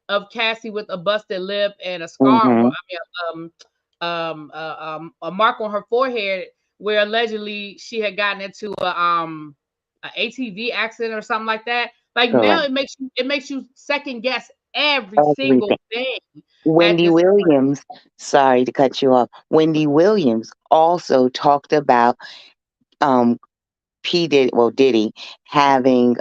of Cassie with a busted lip and a scar. I mhm. mean, a mark on her forehead where allegedly she had gotten into a ATV accident or something like that. Like now, Correct. it makes you second guess every single Everything. thing at Wendy this point. Williams, sorry to cut you off. Wendy Williams also talked about um, Diddy having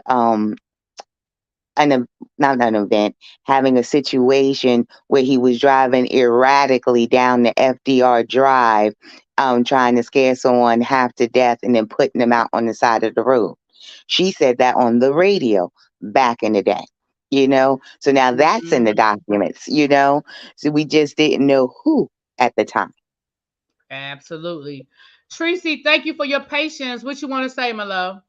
not an event, having a situation where he was driving erratically down the FDR Drive, trying to scare someone half to death and then putting them out on the side of the road. She said that on the radio back in the day. So now that's in the Mhm. documents. So we just didn't know who at the time. Absolutely. Tracy, thank you for your patience. What you want to say, my love?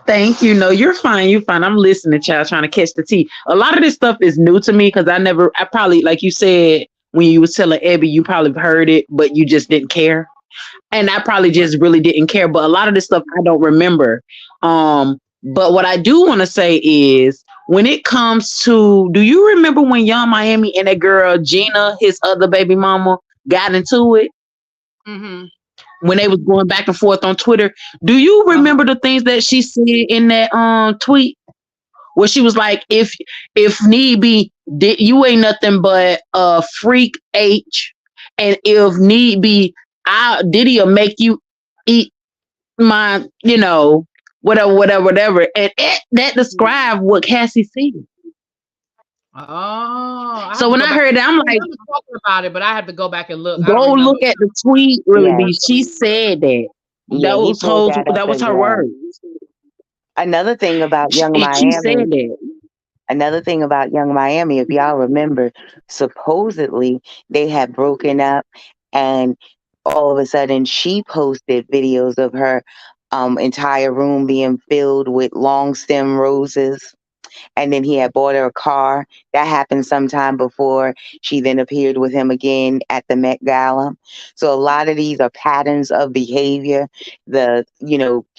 Thank you. No, you're fine. You're fine. I'm listening, child, trying to catch the tea. A lot of this stuff is new to me because I probably, like you said, when you was telling Abby, you probably heard it, but you just didn't care. And I probably Right. just really didn't care. But a lot of this stuff I don't remember. But what I do want to say is when it comes to, do you remember when Young Miami and that girl Gina, his other baby mama, got into it? Mm-hmm. When they was going back and forth on Twitter. Do you Uh-huh. remember the things that she said in that tweet where she was like, if need be, you ain't nothing but a freak H, and if need be, Diddy'll make you eat my, whatever, and that described what Cassie said. Oh, I have So to when go I back. heard that, I'm I like, remember talking about it, but I have to go back and look. I don't go remember. look at the tweet, really. Yeah. Be she said that. Yeah, he pulled that up That was as her well. word. Another thing about Young She said Miami, that. if y'all remember, supposedly they had broken up, and all of a sudden she posted videos of her entire room being filled with long stem roses, and then he had bought her a car. That happened sometime before she then appeared with him again at the Met Gala. So a lot of these are patterns of behavior.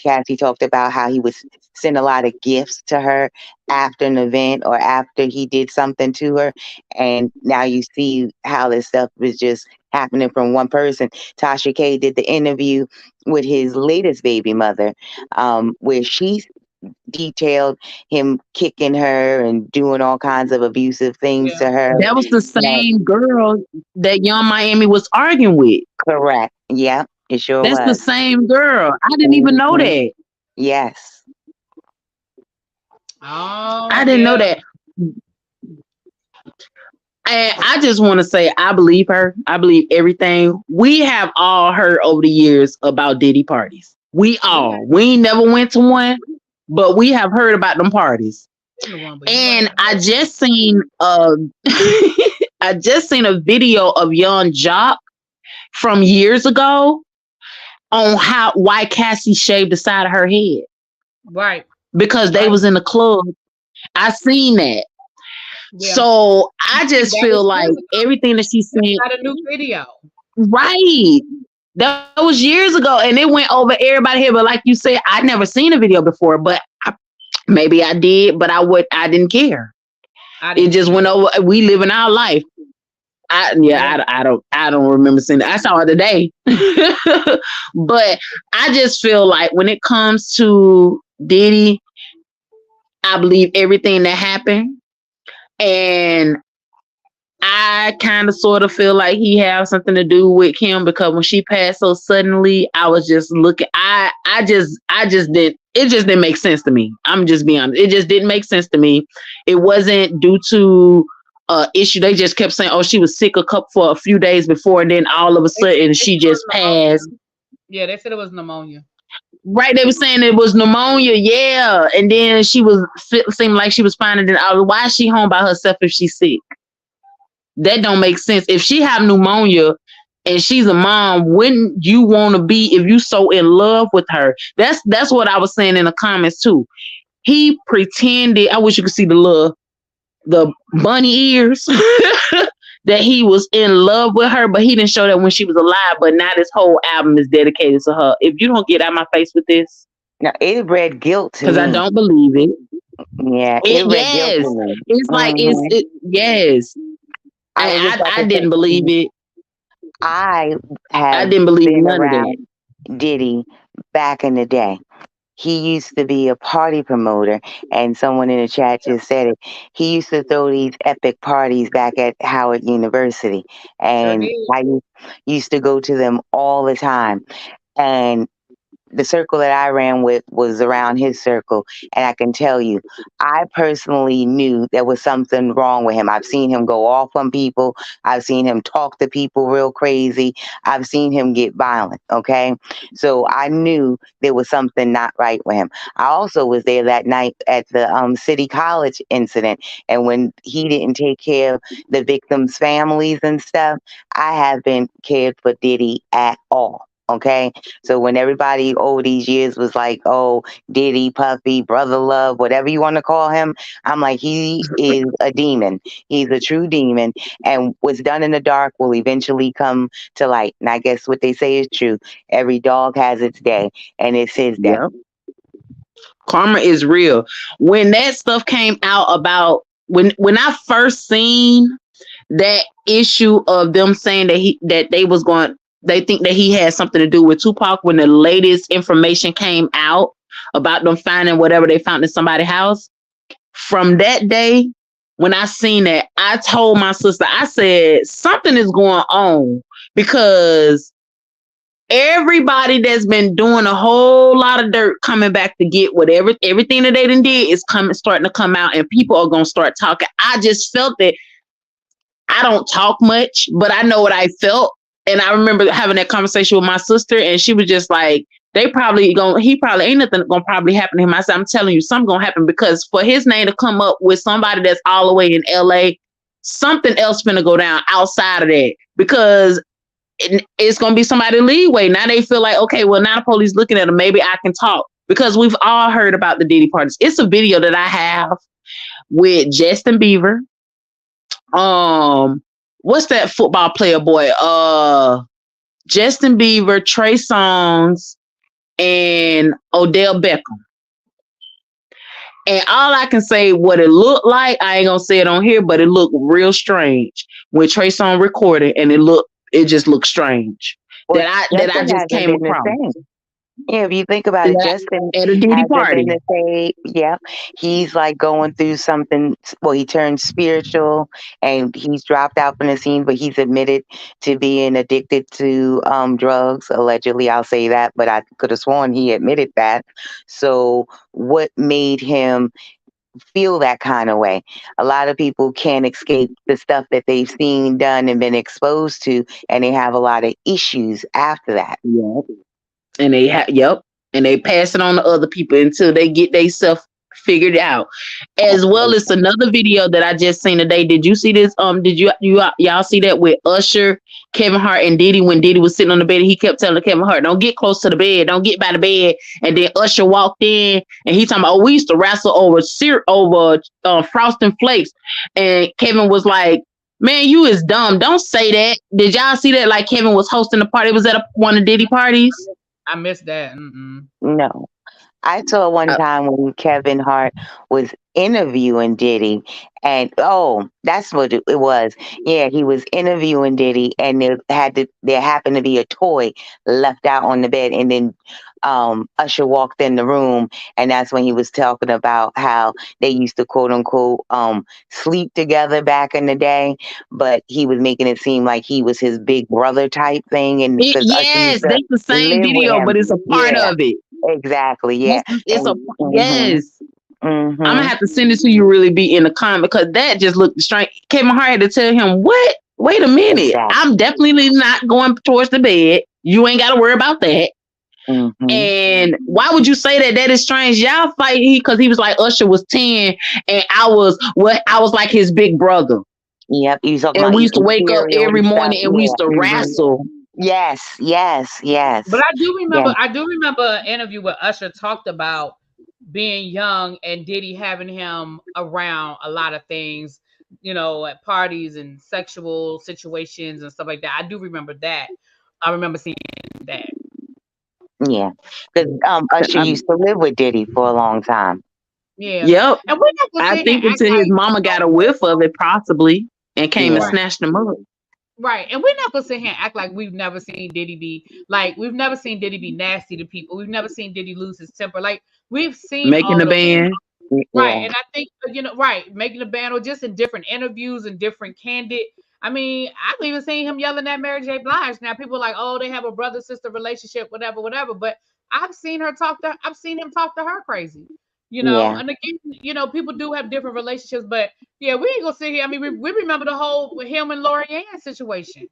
Cassie talked about how he would send a lot of gifts to her after an event or after he did something to her. And now you see how this stuff is just happening from one person. Tasha K did the interview with his latest baby mother, where she detailed him kicking her and doing all kinds of abusive things Yeah. to her. That was the That same girl that Young Miami was arguing with. correct. Yeah, it sure That's the was. same girl. I didn't even know Mhm. that. Yes. Oh I didn't know yeah. that. And I just want to say, I believe her. I believe everything. We have all heard over the years about Diddy parties. We Yeah. all. We ain't never went to one, but we have heard about them parties. Been to one, but you right. And I just seen I just seen a video of Young Jock from years ago on why Cassie shaved the side of her head Right. because they Right. was in the club. I seen that. Yeah. So I just That feel was like years ago. everything that she's saying, Got a new video. right? That was years ago, and it went over everybody here. But like you said, I'd never seen a video before, but maybe I did, but I didn't care. It just went over. We live in our life. I don't remember seeing that. I saw it today. But I just feel like when it comes to Diddy, I believe everything that happened. And I kind of sort of feel like he has something to do with Kim because when she passed so suddenly, I was just looking. I just didn't. It just didn't make sense to me. I'm just being honest. It just didn't make sense to me. It wasn't due to issue. They just kept saying, "Oh, she was sick for a few days before, and then all of a sudden she just passed." Yeah, they said it was pneumonia. Right, they were saying it was pneumonia, yeah, and then she was seemed like she was fine. And then why is she home by herself if she's sick? That don't make sense. If she have pneumonia and she's a mom, wouldn't you want to be if you so in love with her? That's what I was saying in the comments too. He pretended. I wish you could see the bunny ears that he was in love with her, but he didn't show that when she was alive. But now this whole album is dedicated to her. If you don't get out of my face with this, Now it read guilt to because I me. don't believe it. Yeah, it read Yes, guilt to me. it's like yes. I didn't believe it. I I have didn't believe been none of around that. Diddy back in the day. He used to be a party promoter, and someone in the chat just said it. He used to throw these epic parties back at Howard University, and I used to go to them all the time. And the circle that I ran with was around his circle. And I can tell you, I personally knew there was something wrong with him. I've seen him go off on people. I've seen him talk to people real crazy. I've seen him get violent. Okay. So I knew there was something not right with him. I also was there that night at the City College incident. And when he didn't take care of the victims' families and stuff, I haven't cared for Diddy at all. Okay. So when everybody over these years was like, oh, Diddy, Puffy, Brother Love, whatever you want to call him, I'm like, he is a demon. He's a true demon. And what's done in the dark will eventually come to light. And I guess what they say is true. Every dog has its day, and it's his day. Yep. Karma is real. When that stuff came out about when I first seen that issue of them saying that they think that he had something to do with Tupac, when the latest information came out about them finding whatever they found in somebody's house. From that day, when I seen that, I told my sister, I said, something is going on because everybody that's been doing a whole lot of dirt coming back to get everything that they done did is starting to come out, and people are going to start talking. I just felt that. I don't talk much, but I know what I felt. And I remember having that conversation with my sister, and she was just like, he probably ain't nothing gonna probably happen to him. I said, I'm telling you, something gonna happen, because for his name to come up with somebody that's all the way in LA, something else gonna go down outside of that, because it's gonna be somebody leeway. Now they feel like, okay, well, now the police looking at him, maybe I can talk, because we've all heard about the Diddy parties. It's a video that I have with Justin Bieber. What's that football player boy? Justin Bieber, Trey Songz, and Odell Beckham. And all I can say, what it looked like, I ain't gonna say it on here, but it looked real strange when Trey Songz recorded, and it looked It just looks strange Well, that I Justin just hasn't came been the across. same. Yeah, if you think about it, Yeah, Justin at a Diddy hasn't been party. the same. Yeah, he's like going through something. Well, he turned spiritual and he's dropped out from the scene, but he's admitted to being addicted to drugs. Allegedly, I'll say that, but I could have sworn he admitted that. So, what made him feel that kind of way? A lot of people can't escape the stuff that they've seen, done, and been exposed to, and they have a lot of issues after that. Yeah. And they and they pass it on to other people until they get they stuff figured out. As well as another video that I just seen today. Did you see this? Did y'all see that with Usher, Kevin Hart, and Diddy? When Diddy was sitting on the bed, he kept telling Kevin Hart, "Don't get close to the bed, don't get by the bed." And then Usher walked in, and he talking about, "Oh, we used to wrestle over Frosting Flakes," and Kevin was like, "Man, you is dumb. Don't say that." Did y'all see that? Like Kevin was hosting a party. It was at one of Diddy parties. I missed that. Mm-mm. No. I saw one time when Kevin Hart was interviewing Diddy, and that's what it was. Yeah, he was interviewing Diddy, and there happened to be a toy left out on the bed, and then Usher walked in the room, and that's when he was talking about how they used to quote unquote sleep together back in the day, but he was making it seem like he was his big brother type thing, and because Usher used Yes, to that's the same live with video, but him. it's a part Yeah. of it. Exactly. Yeah. It's a Mhm. yes. I'm gonna have to send it to you. Really be in the comment because that just looked strange. Kevin Hart had to tell him, "What? Wait a minute. Exactly. I'm definitely not going towards the bed. You ain't got to worry about that." And why would you say that? That is strange. Y'all fight because he was like Usher was 10 and I was like his big brother. Yep. You talking And about we used to eating wake up cereal every and stuff. morning and we used to wrestle. Yes. Yes. Yes. But I do Yes. remember an interview where Usher talked about being young and Diddy having him around a lot of things, at parties and sexual situations and stuff like that. I do remember that. I remember seeing that. Yeah. Because Usher used to live with Diddy for a long time. Yeah. Yep. And we're not gonna I sit here think and act until his like mama got a whiff of it, possibly, and came and Yeah. snatched him up. right. And we're not gonna sit here and act like we've never seen Diddy be nasty to people. We've never seen Diddy lose his temper. Like we've seen Making all the of that. band. Right. Yeah. And I think, right, making a band or just in different interviews and different candid. I mean, I've even seen him yelling at Mary J. Blige. Now people are like, oh, they have a brother sister relationship, whatever, whatever. But I've seen him talk to her crazy. Yeah. And again, people do have different relationships, but yeah, we ain't gonna sit here. I mean, we remember the whole him and Lori Ann situation.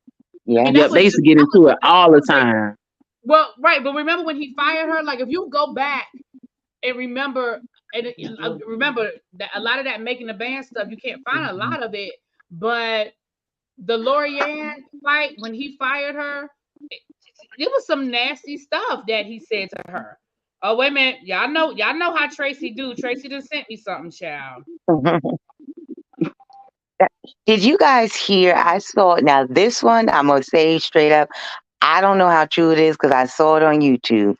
I Yeah. mean, that Yep, was they used just to get into it all the time. well, right. But remember when he fired her? Like, if you go back and remember that a lot of that making the band stuff, you can't find a lot of it. But the Lorianne fight, when he fired her, it was some nasty stuff that he said to her. Oh, wait a minute. Y'all know how Tracy do. Tracy just sent me something, child. Did you guys hear? I saw now this one. I'm gonna say straight up. I don't know how true it is because I saw it on YouTube,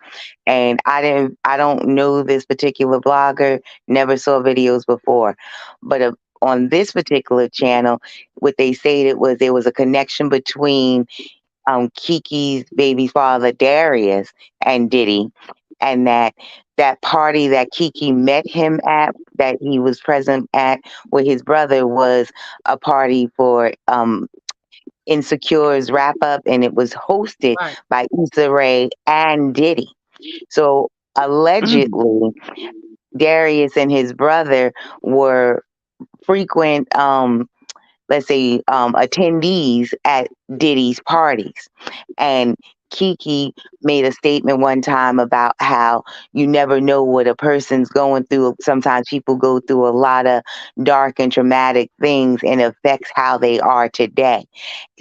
and I don't know this particular blogger. Never saw videos before, but on this particular channel, what they said there was a connection between Kiki's baby father Darius and Diddy, and that party that Kiki met him at, that he was present at with his brother, was a party for Insecure's wrap up, and it was hosted Right. by Issa Rae and Diddy. So allegedly, Darius and his brother were frequent, let's say, attendees at Diddy's parties. And Kiki made a statement one time about how you never know what a person's going through. Sometimes people go through a lot of dark and traumatic things, and it affects how they are today.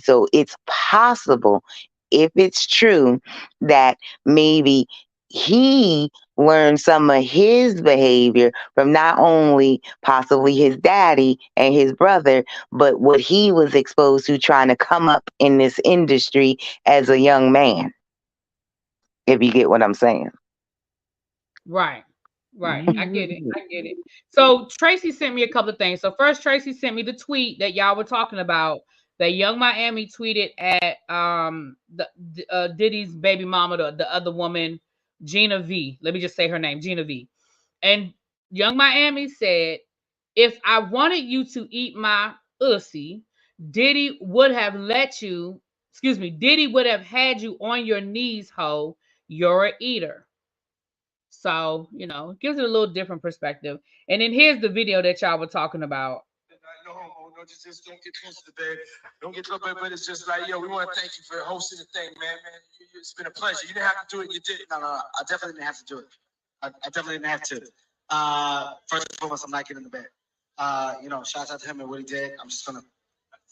So it's possible, if it's true, that maybe he learned some of his behavior from not only possibly his daddy and his brother, but what he was exposed to trying to come up in this industry as a young man. If you get what I'm saying. Right. Right. I get it. I get it. So Tracy sent me a couple of things. So first, Tracy sent me the tweet that y'all were talking about that Young Miami tweeted at Diddy's baby mama, the other woman, Gina V. Let me just say her name, Gina V. And Young Miami said, "If I wanted you to eat my ussy, Diddy would have let you. Excuse me, Diddy would have had you on your knees, ho. You're a eater." So, it gives it a little different perspective. And then here's the video that y'all were talking about. No homo, no, just don't get close to the bed. Don't get close to the bed, but it's just like, yo, we want to thank you for hosting the thing, man. It's been a pleasure. You didn't have to do it, you did. No, I definitely didn't have to do it. I definitely didn't have to. First and foremost, I'm not getting in the bed. Shout out to him and what he did. I'm just gonna,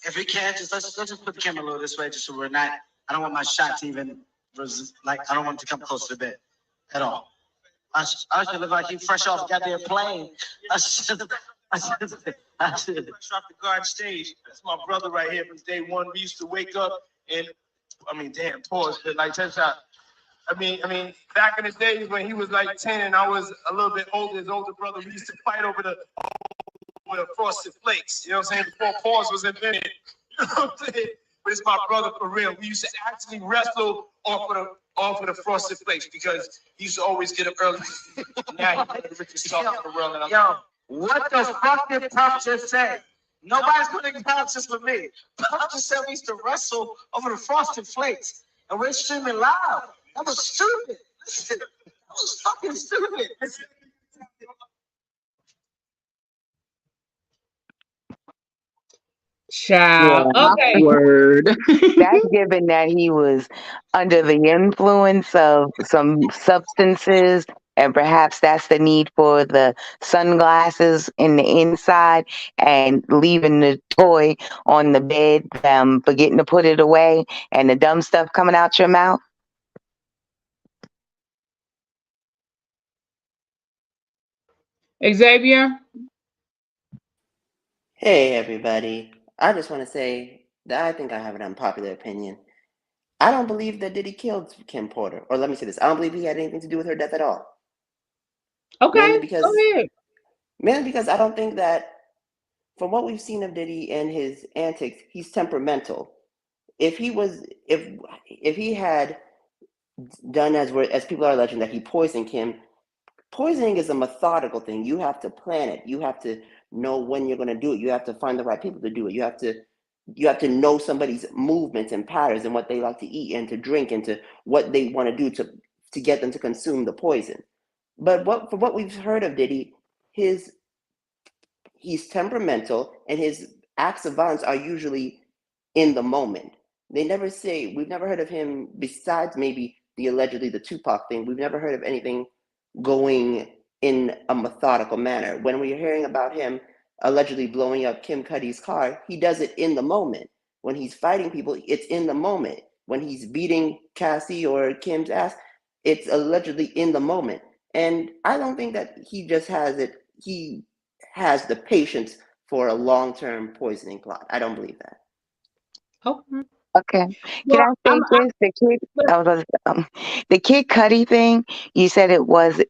if we can, let's just put the camera a little this way, just so we're not. I don't want my shot to even I don't want it to come close to the bed at all. I should look like he fresh off the goddamn plane. I should. Fresh off the guard stage. That's my brother right here from day one. We used to wake up and, pause. Like, check out. I mean, back in the days when he was like 10 and I was a little bit older, his older brother, we used to fight over the frosted flakes. You know what I'm saying? Before pause was invented. You know what I'm saying? But it's my brother for real. We used to actually wrestle off of the frosted flakes because he used to always get up early. Now he's the richest song in the world. Yo, what the fuck did Puff just say? Nobody's gonna acknowledge this with me. Puff just said we used to wrestle over the frosted flakes, and we're streaming live. That was stupid. That was fucking stupid. Child. Yeah. Okay. Word. That's given that he was under the influence of some substances, and perhaps that's the need for the sunglasses in the inside and leaving the toy on the bed, forgetting to put it away, and the dumb stuff coming out your mouth. Xavier. Hey everybody. I just want to say that I think I have an unpopular opinion. I don't believe that Diddy killed Kim Porter. Or let me say this, I don't believe he had anything to do with her death at all. Okay. Mainly Go ahead. because I don't think that, from what we've seen of Diddy and his antics, he's temperamental. If he had done as people are alleging that he poisoned Kim, poisoning is a methodical thing. You have to plan it. You have to know when you're going to do it. You have to find the right people to do it. You have to know somebody's movements and patterns and what they like to eat and to drink and to what they want to do to get them to consume the poison. But from what we've heard of Diddy, he's temperamental and his acts of violence are usually in the moment. We've never heard of him, besides maybe allegedly the Tupac thing, we've never heard of anything going in a methodical manner. When we're hearing about him allegedly blowing up Kim Cuddy's car, he does it in the moment. When he's fighting people, it's in the moment. When he's beating Cassie or Kim's ass, it's allegedly in the moment. And I don't think that he just has it. He has the patience for a long-term poisoning plot. I don't believe that. Okay. Okay. Can Well, I say this? The Kid Cudi thing. You said it was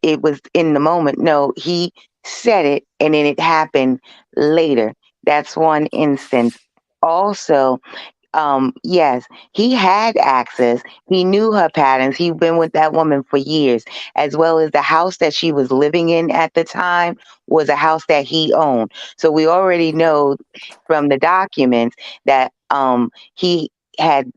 in the moment. No, he said it, and then it happened later. That's one instance. Also, yes, he had access. He knew her patterns. He'd been with that woman for years, as well as the house that she was living in at the time was a house that he owned. So we already know from the documents that he had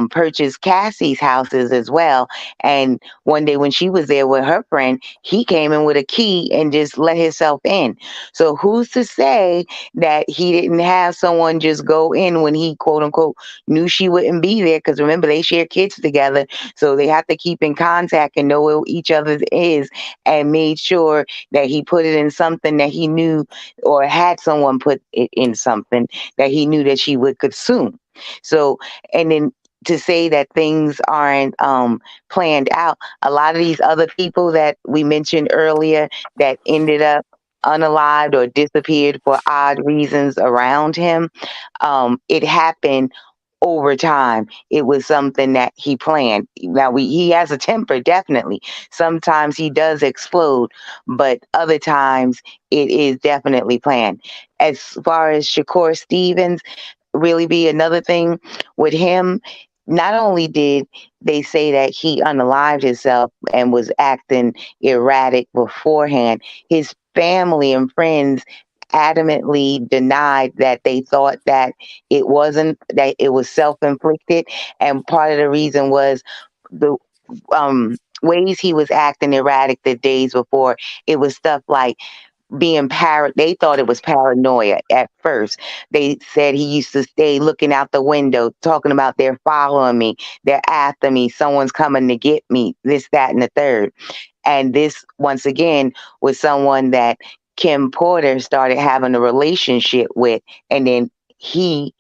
purchased Cassie's houses as well. And one day when she was there with her friend, he came in with a key and just let himself in. So who's to say that he didn't have someone just go in when he quote unquote knew she wouldn't be there? Because remember, they share kids together, so they have to keep in contact and know where each other is, and made sure that he put it in something that he knew, or had someone put it in something that he knew that she would consume. So, and then to say that things aren't planned out, a lot of these other people that we mentioned earlier that ended up unalived or disappeared for odd reasons around him, it happened over time. It was something that he planned. Now he has a temper, definitely. Sometimes he does explode, but other times it is definitely planned. As far as Shakur Stevens, really be another thing with him. Not only did they say that he unalived himself and was acting erratic beforehand, his family and friends adamantly denied that they thought that it wasn't, that it was self-inflicted. And part of the reason was the ways he was acting erratic the days before. It was stuff like they thought it was paranoia at first. They said he used to stay looking out the window talking about they're following me, they're after me, someone's coming to get me, this, that, and the third. And this, once again, was someone that Kim Porter started having a relationship with, and then he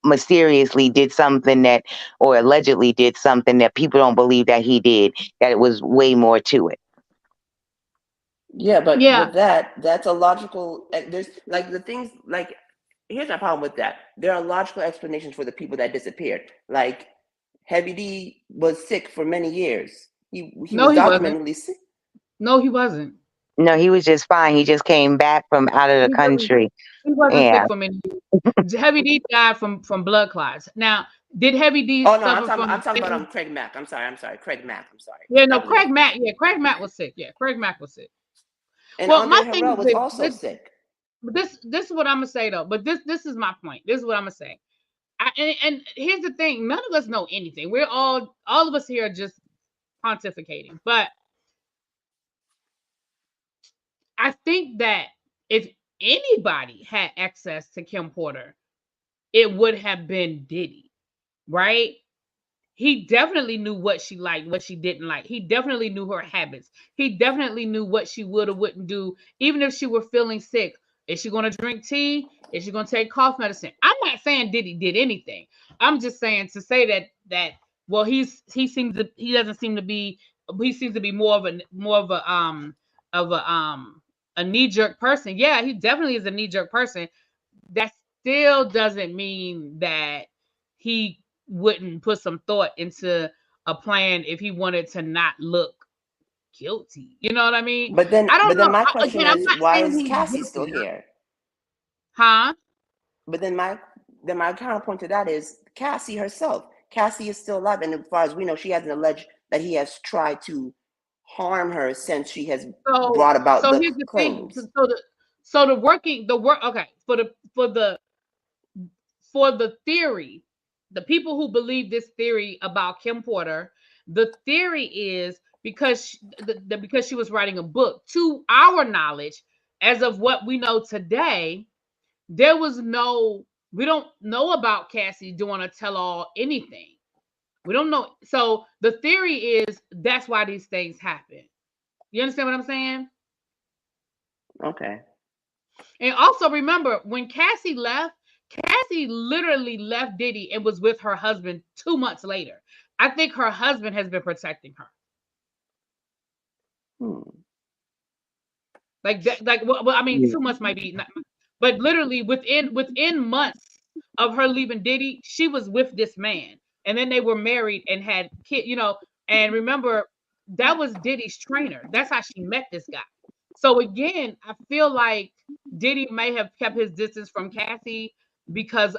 mysteriously did something that, or allegedly did something that people don't believe that he did, that it was way more to it. Yeah, but Yeah. with that, that's a logical. There's like the things like here's my problem with that. There are logical explanations for the people that disappeared. Like Heavy D was sick for many years. He No, was he wasn't. documentedly sick. No, he wasn't. No, he was just fine. He just came back from out of the He wasn't, country. he wasn't Yeah. sick for many years. Heavy D died from blood clots. Now, did Heavy D Oh no, suffer I'm talking from? about Craig Mack. I'm sorry, Craig Mack. I'm sorry. Yeah, no, That was Craig different. Mack. Yeah, Craig Mack was sick. Yeah, Craig Mack was sick. And Well, Andre my thing Harrell is was that also sick. this is what I'm gonna say though. But this is my point. This is what I'm gonna say. And here's the thing: none of us know anything. We're all of us here are just pontificating. But I think that if anybody had access to Kim Porter, it would have been Diddy, right? He definitely knew what she liked, what she didn't like. He definitely knew her habits. He definitely knew what she would or wouldn't do, even if she were feeling sick. Is she going to drink tea? Is she going to take cough medicine? I'm not saying Diddy did anything. I'm just saying to say that well, he seems to be more of a knee jerk person. Yeah, he definitely is a knee jerk person. That still doesn't mean that he wouldn't put some thought into a plan if he wanted to not look guilty. You know what I mean? But then, I don't know. my question I'm is, not why saying is he's Cassie still guilty. here? Huh? But then my counterpoint to that is Cassie herself. Cassie is still alive, and as far as we know, she hasn't alleged that he has tried to harm her since she has brought about So the here's the claims. thing. Okay, for the theory, the people who believe this theory about Kim Porter, the theory is because because she was writing a book. To our knowledge, as of what we know today, we don't know about Cassie doing a tell-all anything. We don't know. So the theory is that's why these things happen. You understand what I'm saying? Okay. And also remember, when Cassie left, Cassie literally left Diddy and was with her husband 2 months later. I think her husband has been protecting her. Like that, well, I mean, 2 months might be not, but literally within months of her leaving Diddy, she was with this man. And then they were married and had kids, and remember, that was Diddy's trainer. That's how she met this guy. So again, I feel like Diddy may have kept his distance from Cassie because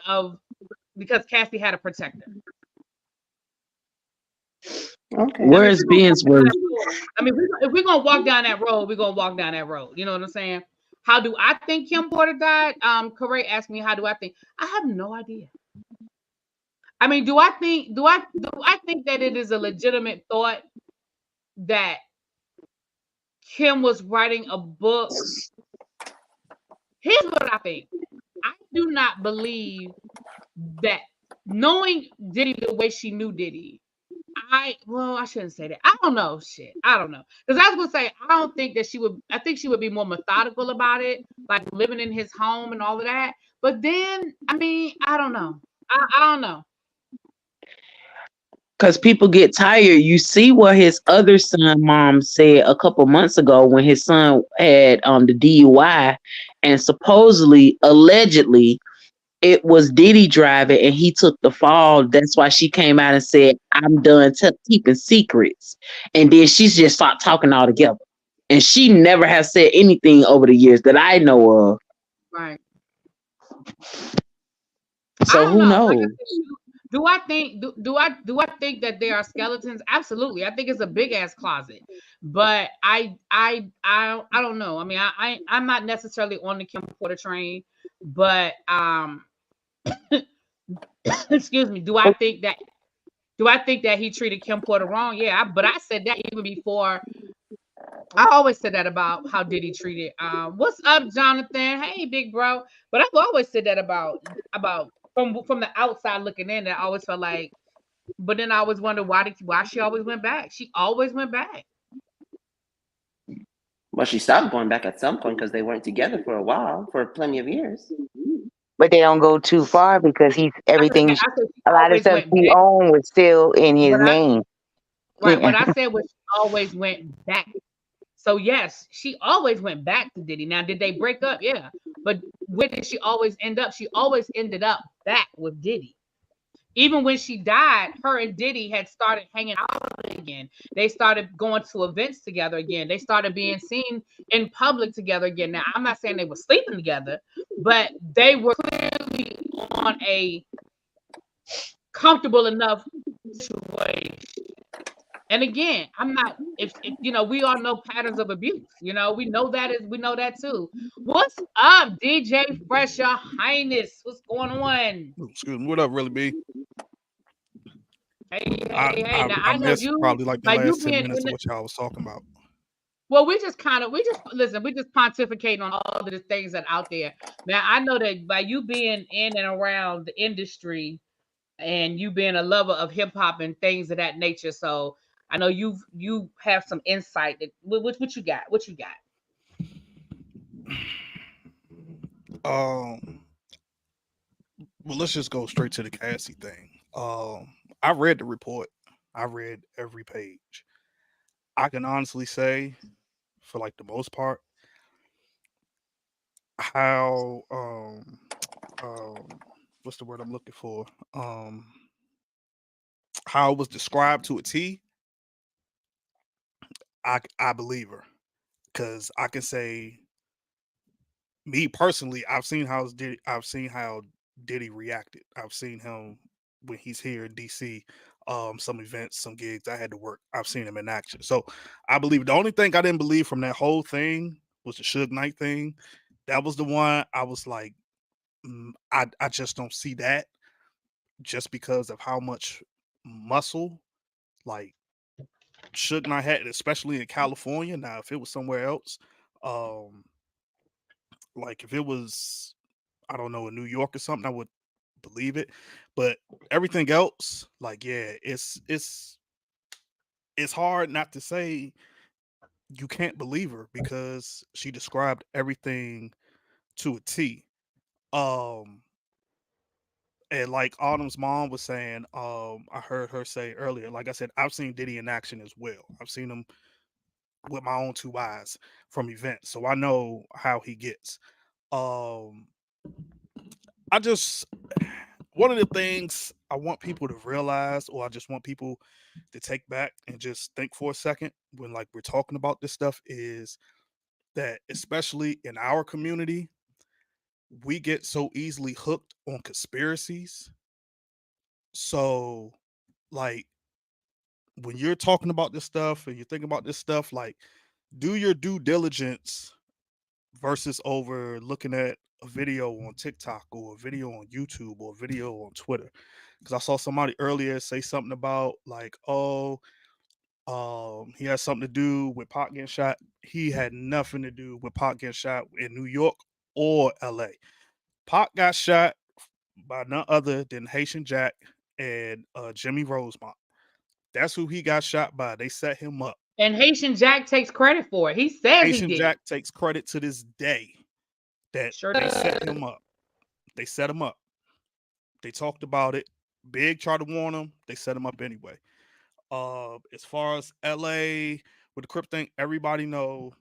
Cassie had a protector. Okay. Where's Ben's word? I mean, if we're gonna walk down that road, we're gonna walk down that road. You know what I'm saying? How do I think Kim Porter died? Corey asked me, how do I think? I have no idea. I mean, do I think that it is a legitimate thought that Kim was writing a book? Here's what I think. I do not believe that, knowing Diddy the way she knew Diddy, I shouldn't say that. I don't know. I don't know. Because I was going to say, I don't think that I think she would be more methodical about it, like living in his home and all of that. But then, I mean, I don't know. I don't know. Because people get tired. You see what his other son mom said a couple months ago when his son had the DUI, and supposedly, allegedly, it was Diddy driving and he took the fall. That's why she came out and said, I'm done keeping secrets. And then she just stopped talking altogether. And she never has said anything over the years that I know of. Right. I So don't who know. Like I knows? said, do I think do I think that they are skeletons? Absolutely. I think it's a big ass closet. But I don't know. I mean, I'm not necessarily on the Kim Porter train, but excuse me. Do I think that he treated Kim Porter wrong? Yeah, but I said that even before. I always said that about how Diddy treated. What's up, Jonathan? Hey, big bro. But I've always said that about from the outside looking in. That I always felt like. But then I always wonder why she always went back. She always went back. Well, she stopped going back at some point because they weren't together for a while, for plenty of years. But they don't go too far because I said she a lot of always stuff went he back. owned was still in his But I name. right, what I said was she always went back. So yes, she always went back to Diddy. Now, did they break up? Yeah. But where did she always end up? She always ended up back with Diddy. Even when she died, her and Diddy had started hanging out again. They started going to events together again. They started being seen in public together again. Now, I'm not saying they were sleeping together, but they were clearly on a comfortable enough situation. And again, I'm not if you know, we all know patterns of abuse. You know, we know that too. What's up, DJ Fresh Your Highness? What's going on? Excuse me. What up, Really B? Hey, I, hey, hey. I Now I I know missed you probably like the by you last 10 being minutes in of the what y'all was talking about. well, we just listen, we just pontificating on all of the things that out there. Now I know that by you being in and around the industry and you being a lover of hip hop and things of that nature. So I know you have some insight that what you got? What you got? Um, well, let's just go straight to the Cassie thing. I read the report. I read every page. I can honestly say, for like the most part, how um what's the word I'm looking for? How it was described to a T. I believe her because I can say me personally, I've seen how Diddy reacted. I've seen him when he's here in DC, some events, some gigs. I had to work. I've seen him in action. So I believe the only thing I didn't believe from that whole thing was the Suge Knight thing. That was the one I was like, I just don't see that just because of how much muscle like Suge Knight had, especially in California. Now, if it was somewhere else, um, like if it was I don't know, in New York or something, I would believe it. But everything else, like, yeah, it's hard not to say you can't believe her because she described everything to a T. Um, and like Autumn's mom was saying, I heard her say earlier, like I said, I've seen Diddy in action as well. I've seen him with my own two eyes from events, so I know how he gets. Um, I just one of the things I want people to realize, or I just want people to take back and just think for a second when like we're talking about this stuff is that especially in our community, we get so easily hooked on conspiracies. So like when you're talking about this stuff and you're thinking about this stuff, like do your due diligence versus over looking at a video on TikTok or a video on YouTube or a video on Twitter. Because I saw somebody earlier say something about like, oh, he has something to do with Pac getting shot. He had nothing to do with Pac getting shot in New York or LA. Pac got shot by none other than Haitian Jack and Jimmy Rosemont. That's who he got shot by. They set him up. And Haitian Jack takes credit for it. He says he Haitian did it. Jack takes credit to this day that Sure they does. set him up. They set him up. They talked about it. Big tried to warn him. They set him up anyway. As far as LA with the Crip thing, everybody know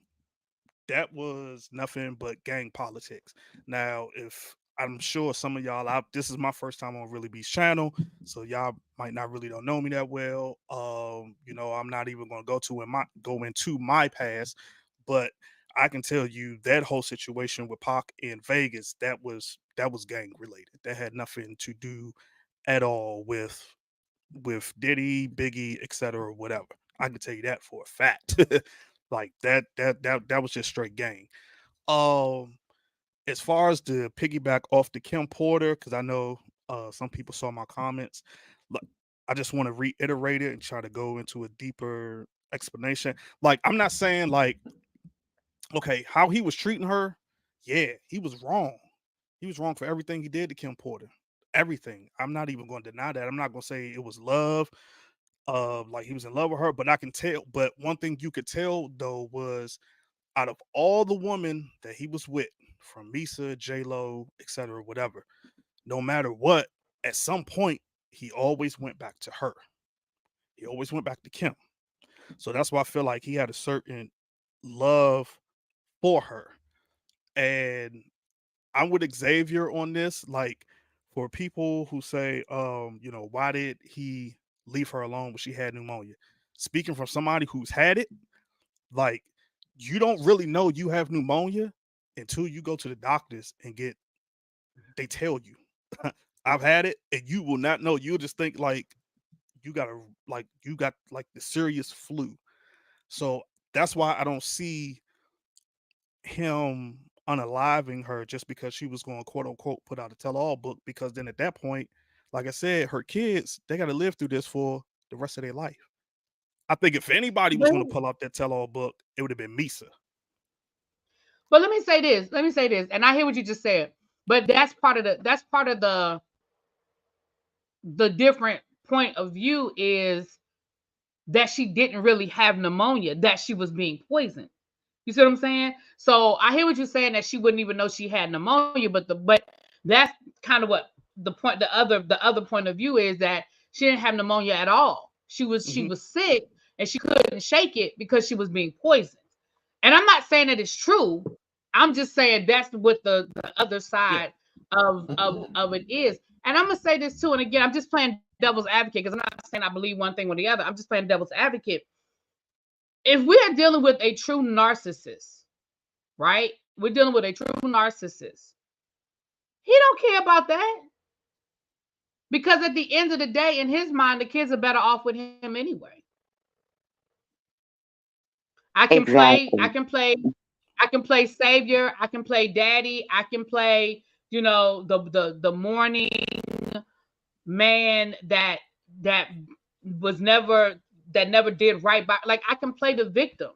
that was nothing but gang politics. Now, if I'm sure some of y'all out, this is my first time on Really B's channel, so y'all might not really don't know me that well. I'm not even gonna go into my past, but I can tell you that whole situation with Pac in Vegas, that was that was gang related. That had nothing to do at all with Diddy, Biggie, etc. Whatever. I can tell you that for a fact. Like that was just straight gang. Um, as far as the piggyback off the Kim Porter, because I know some people saw my comments. Look, I just want to reiterate it and try to go into a deeper explanation. Like, I'm not saying like, okay, how he was treating her, yeah, he was wrong. He was wrong for everything he did to Kim Porter. Everything. I'm not even going to deny that. I'm not going to say it was love. Like he was in love with her, but I can tell. But one thing you could tell though was out of all the women that he was with, from Misa, J Lo, etc., whatever, no matter what, at some point he always went back to her. He always went back to Kim. So that's why I feel like he had a certain love for her. And I'm with Xavier on this. Like, for people who say, why did he leave her alone when she had pneumonia? Speaking from somebody who's had it, like, you don't really know you have pneumonia until you go to the doctors and they tell you. I've had it, and you will not know. You'll just think like you got the serious flu. So that's why I don't see him unaliving her just because she was going to quote unquote put out a tell all book, because then at that point, like I said, her kids, they got to live through this for the rest of their life. I think if anybody was going to pull out that tell all book, it would have been Misa. But let me say this, and I hear what you just said, but that's part of the different point of view is that she didn't really have pneumonia, that she was being poisoned. You see what I'm saying? So I hear what you're saying, that she wouldn't even know she had pneumonia, but that's kind of what the other point of view is, that she didn't have pneumonia at all. She was sick and she couldn't shake it because she was being poisoned. And I'm not saying that it's true. I'm just saying that's what the other side of it is. And I'm gonna say this too. And again, I'm just playing devil's advocate, because I'm not saying I believe one thing or the other. I'm just playing devil's advocate. If we are dealing with a true narcissist, right? We're dealing with a true narcissist. He don't care about that. Because at the end of the day, in his mind, the kids are better off with him anyway. I can play savior, I can play daddy, I can play, the morning man that was never did right by, like, I can play the victim.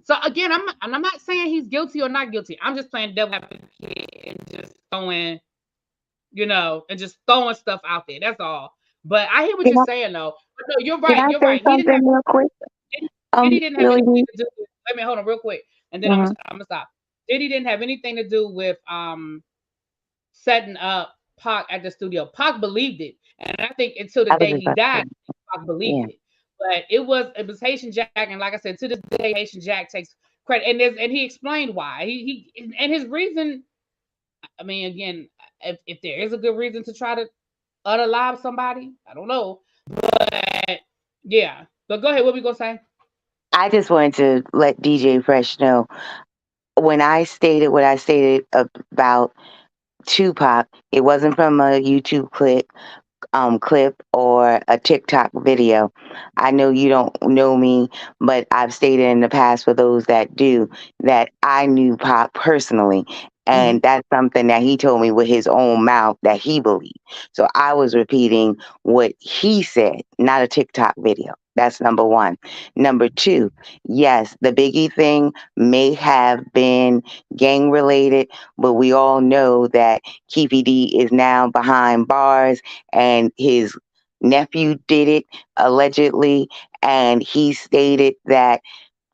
So again, I'm not saying he's guilty or not guilty. I'm just playing devil advocate and just throwing stuff out there. That's all. But I hear what you're saying though. But no, you're right. You're right. He didn't have, real quick? Diddy didn't have Really? anything to do with, let me hold on real quick, and then I'm gonna stop. Diddy didn't have anything to do with setting up Pac at the studio. Pac believed it, and I think until the day he died, Pac believed it. But it was Haitian Jack, and like I said, to this day, Haitian Jack takes credit, and he explained why. He and his reason. I mean, again, if there is a good reason to try to unalive somebody, I don't know, but yeah. But go ahead. What we gonna say? I just wanted to let DJ Fresh know, when I stated what I stated about Tupac, it wasn't from a YouTube clip or a TikTok video. I know you don't know me, but I've stated in the past, for those that do, that I knew Pac personally. And that's something that he told me with his own mouth that he believed. So I was repeating what he said, not a TikTok video. That's number one. Number two, yes, the Biggie thing may have been gang related, but we all know that Keefy D is now behind bars, and his nephew did it allegedly, and he stated that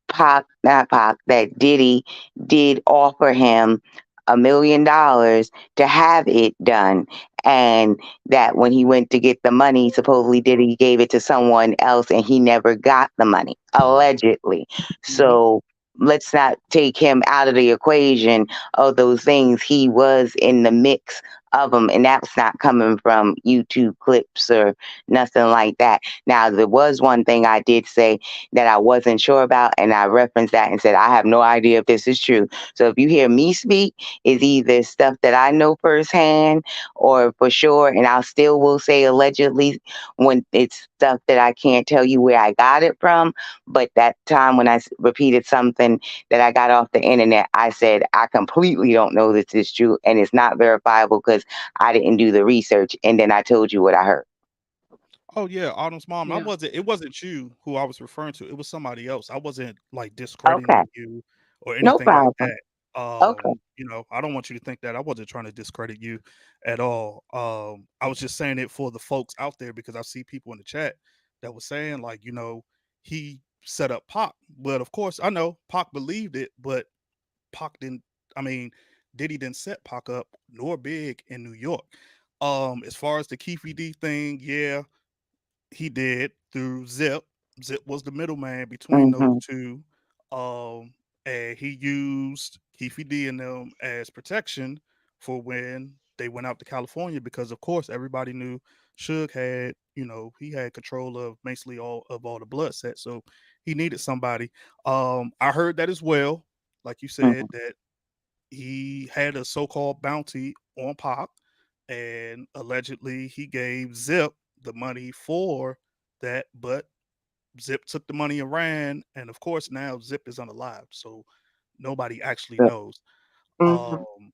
that Diddy did offer him $1 million to have it done. And that when he went to get the money, supposedly Diddy gave it to someone else and he never got the money, allegedly. So let's not take him out of the equation of those things. He was in the mix of them, and that's not coming from YouTube clips or nothing like that. Now, there was one thing I did say that I wasn't sure about, and I referenced that and said, I have no idea if this is true. So if you hear me speak, it's either stuff that I know firsthand or for sure, and I still will say allegedly when it's stuff that I can't tell you where I got it from. But that time when I repeated something that I got off the internet, I said, I completely don't know this is true and it's not verifiable because I didn't do the research. And then I told you what I heard. Oh yeah, Autumn's mom. I Yeah. wasn't. It wasn't you who I was referring to. It was somebody else. I wasn't like Okay. discrediting you or No anything like problem. that. Okay. I don't want you to think that I wasn't trying to discredit you at all. I was just saying it for the folks out there because I see people in the chat that was saying like, he set up Pac. But of course, I know Pac believed it, but Pac didn't. I mean, Diddy didn't set Pac up nor Big in New York. As far as the Keefe D thing, yeah, he did through Zip. Zip was the middleman between those Mm-hmm. two. And he used Keefe D and them as protection for when they went out to California because of course everybody knew Suge had, he had control of basically all the blood sets. So he needed somebody. I heard that as well, like you said, Mm-hmm. that he had a so-called bounty on Pac, and allegedly he gave Zip the money for that, but Zip took the money and ran, and of course now Zip is unalive, so nobody actually knows. Mm-hmm. Um,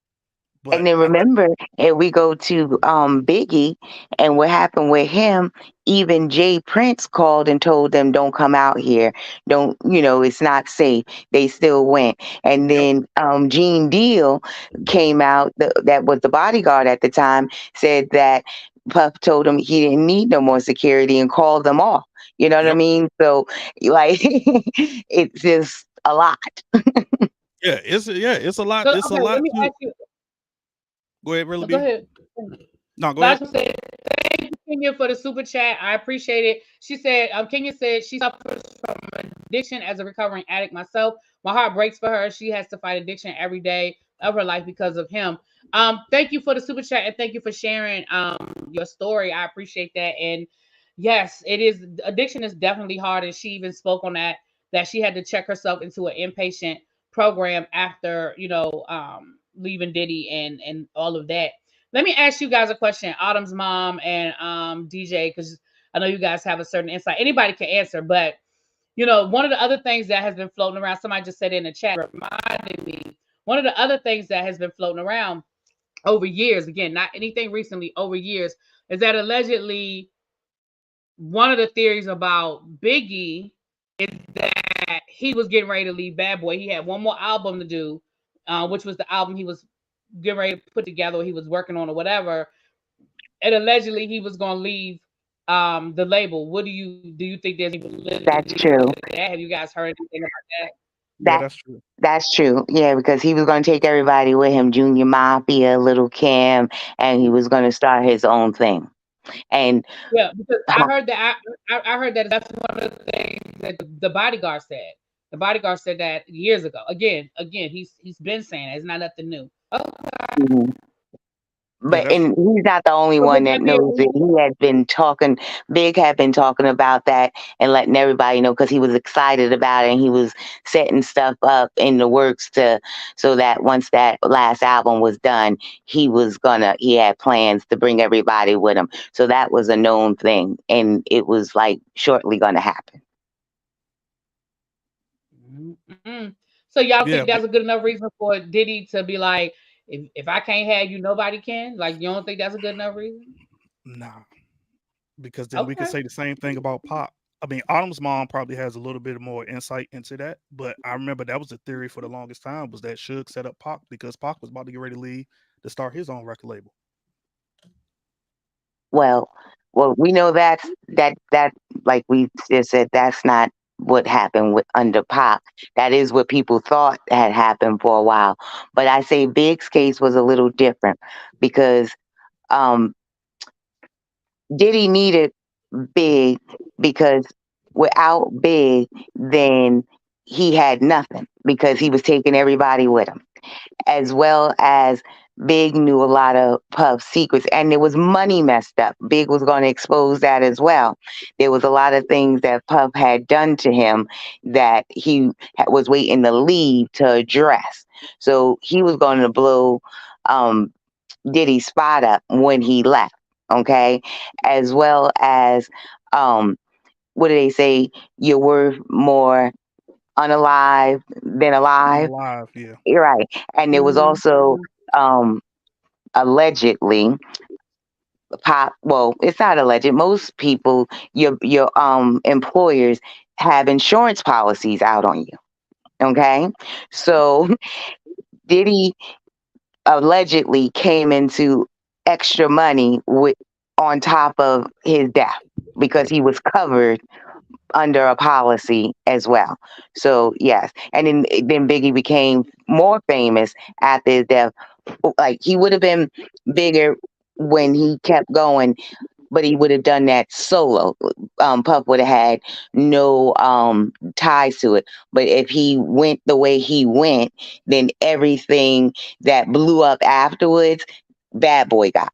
And but then I got remember, if we go to Biggie and what happened with him, even Jay Prince called and told them, don't come out here. Don't, it's not safe. They still went. And yep, then Gene Deal came out, that was the bodyguard at the time, said that Puff told him he didn't need no more security and called them off. You know what I yep, mean? So, like, it's just a lot. it's a lot. So It's a okay, let lot me to ask you. go ahead, really No, go be. ahead. No, go ahead. Lasha said, thank you, Kenya, for the super chat. I appreciate it. She said, Kenya said she suffers from addiction as a recovering addict myself. My heart breaks for her. She has to fight addiction every day of her life because of him. Thank you for the super chat and thank you for sharing your story. I appreciate that. And yes, it is addiction is definitely hard. And she even spoke on that she had to check herself into an inpatient program after, leaving Diddy and all of that. Let me ask you guys a question, Autumn's mom and DJ, because I know you guys have a certain insight. Anybody can answer, but one of the other things that has been floating around, somebody just said in the chat, reminded me, one of the other things that has been floating around over years, again, not anything recently, over years, is that allegedly one of the theories about Biggie is that he was getting ready to leave Bad Boy. He had one more album to do, which was the album he was getting ready to put together, or he was working on, or whatever. And allegedly, he was going to leave the label. What do you think there's any That's validity true. to that? Have you guys heard anything about Yeah, That that's true. That's true. Yeah, because he was going to take everybody with him, Junior Mafia, Little Kim, and he was going to start his own thing. And Yeah, because I heard that I heard that that's one of the things that the bodyguard said. The bodyguard said that years ago. Again, he's been saying it. It's not nothing new. Okay. mhm. Yeah, But that's and true. he's not the only So one would that that be a knows it. reason? He had been talking. Big had been talking about that and letting everybody know because he was excited about it and he was setting stuff up in the works so that once that last album was done, he had plans to bring everybody with him. So that was a known thing, and it was like shortly gonna happen. Mm-mm. So y'all Yeah, think that's a good enough reason for Diddy to be like, if I can't have you, nobody can? Like, you don't think that's a good enough reason? nah, because then we could Okay. say the same thing about Pop. I mean, Autumn's mom probably has a little bit more insight into that, but I remember that was the theory for the longest time was that Suge set up Pac because Pac was about to get ready to leave to start his own record label. Well, well, we know that like we just said, that's not what happened with under Pop. That is what people thought had happened for a while. But I say Big's case was a little different because um, Diddy needed Big because without Big, then he had nothing because he was taking everybody with him, as well as Big knew a lot of Puff's secrets, and there was money messed up. Big was going to expose that as well. There was a lot of things that Puff had done to him that he was waiting to leave to address. So he was going to blow um, Diddy's spot up when he left, okay? As well as, what do they say? You're worth more unalive than alive. Alive, yeah. You're right. And there was also um, allegedly pop. Well, it's not alleged. Most people, your employers have insurance policies out on you. Okay, so Diddy allegedly came into extra money with on top of his death because he was covered under a policy as well. So yes, and then Biggie became more famous after his death. Like he would have been bigger when he kept going, but he would have done that solo. Puff would have had no ties to it. But if he went the way he went, then everything that blew up afterwards, Bad Boy got.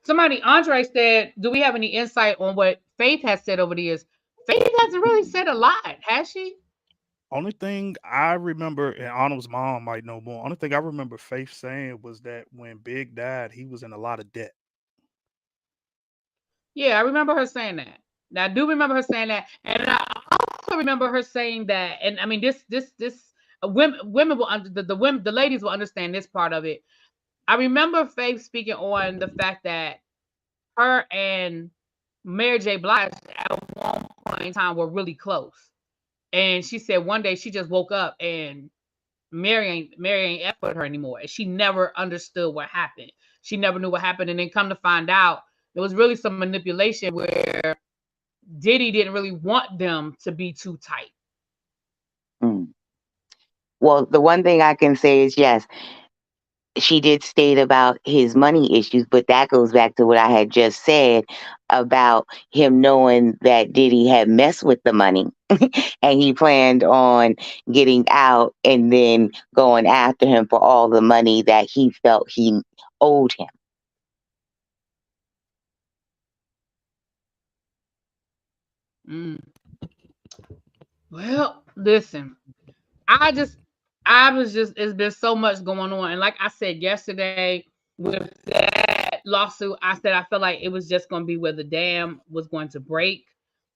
Somebody, Andre said, do we have any insight on what Faith has said over the years? Faith hasn't really said a lot, has she? Only thing I remember, and Arnold's mom might know more. Only thing I remember Faith saying was that when Big died, he was in a lot of debt. Yeah, I remember her saying that. Now, I do remember her saying that, and I also remember her saying that. And I mean, this women will the women, the ladies will understand this part of it. I remember Faith speaking on the fact that her and Mary J. Blige at one point in time were really close, and she said one day she just woke up and Mary ain't F with her anymore, and she never understood what happened. She never knew what happened, and then come to find out, there was really some manipulation where Diddy didn't really want them to be too tight. Mm. Well, the one thing I can say is yes, she did state about his money issues, but that goes back to what I had just said about him knowing that Diddy had messed with the money and he planned on getting out and then going after him for all the money that he felt he owed him. Mm. Well, listen, I just, I was just, it's been so much going on. And like I said yesterday with that lawsuit, I said I felt like it was just going to be where the dam was going to break.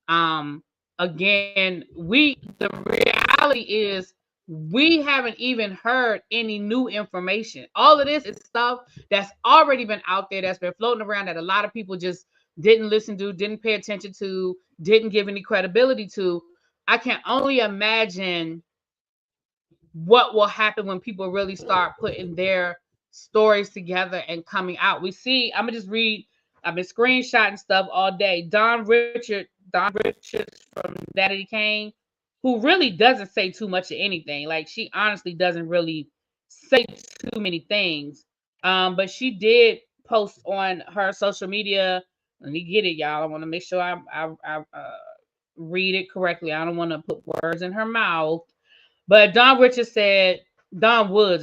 Um, Again, the reality is we haven't even heard any new information. All of this is stuff that's already been out there, that's been floating around, that a lot of people just didn't listen to, didn't pay attention to, didn't give any credibility to. I can only imagine what will happen when people really start putting their stories together and coming out. We see, I'm gonna just read, I've been screenshotting stuff all day. Don Richards from Daddy Kane, who really doesn't say too much of anything. Like she honestly doesn't really say too many things. But she did post on her social media. Let me get it, y'all. I want to make sure I read it correctly. I don't want to put words in her mouth. But Don Woods,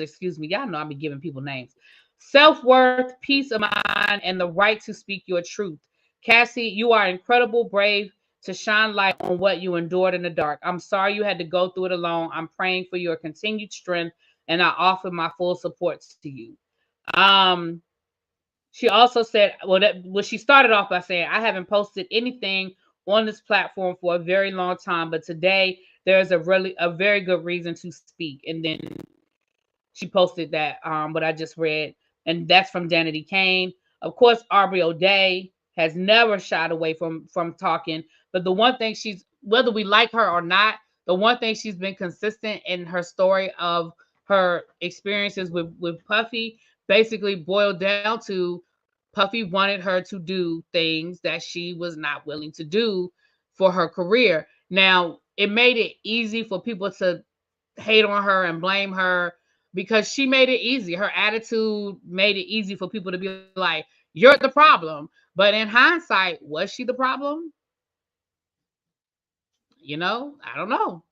excuse me. Y'all know I be giving people names. Self-worth, peace of mind, and the right to speak your truth. Cassie, you are incredible, brave to shine light on what you endured in the dark. I'm sorry you had to go through it alone. I'm praying for your continued strength, and I offer my full support to you. Um, she also said, she started off by saying, I haven't posted anything on this platform for a very long time, but today there's a very good reason to speak. And then she posted that what I just read, and that's from Danity Kane. Of course, Aubrey O'Day has never shied away from talking, but the one thing she's, whether we like her or not, the one thing she's been consistent in her story of her experiences with Puffy basically boiled down to Puffy wanted her to do things that she was not willing to do for her career. Now, it made it easy for people to hate on her and blame her because she made it easy. Her attitude made it easy for people to be like, you're the problem. But in hindsight, was she the problem? I don't know.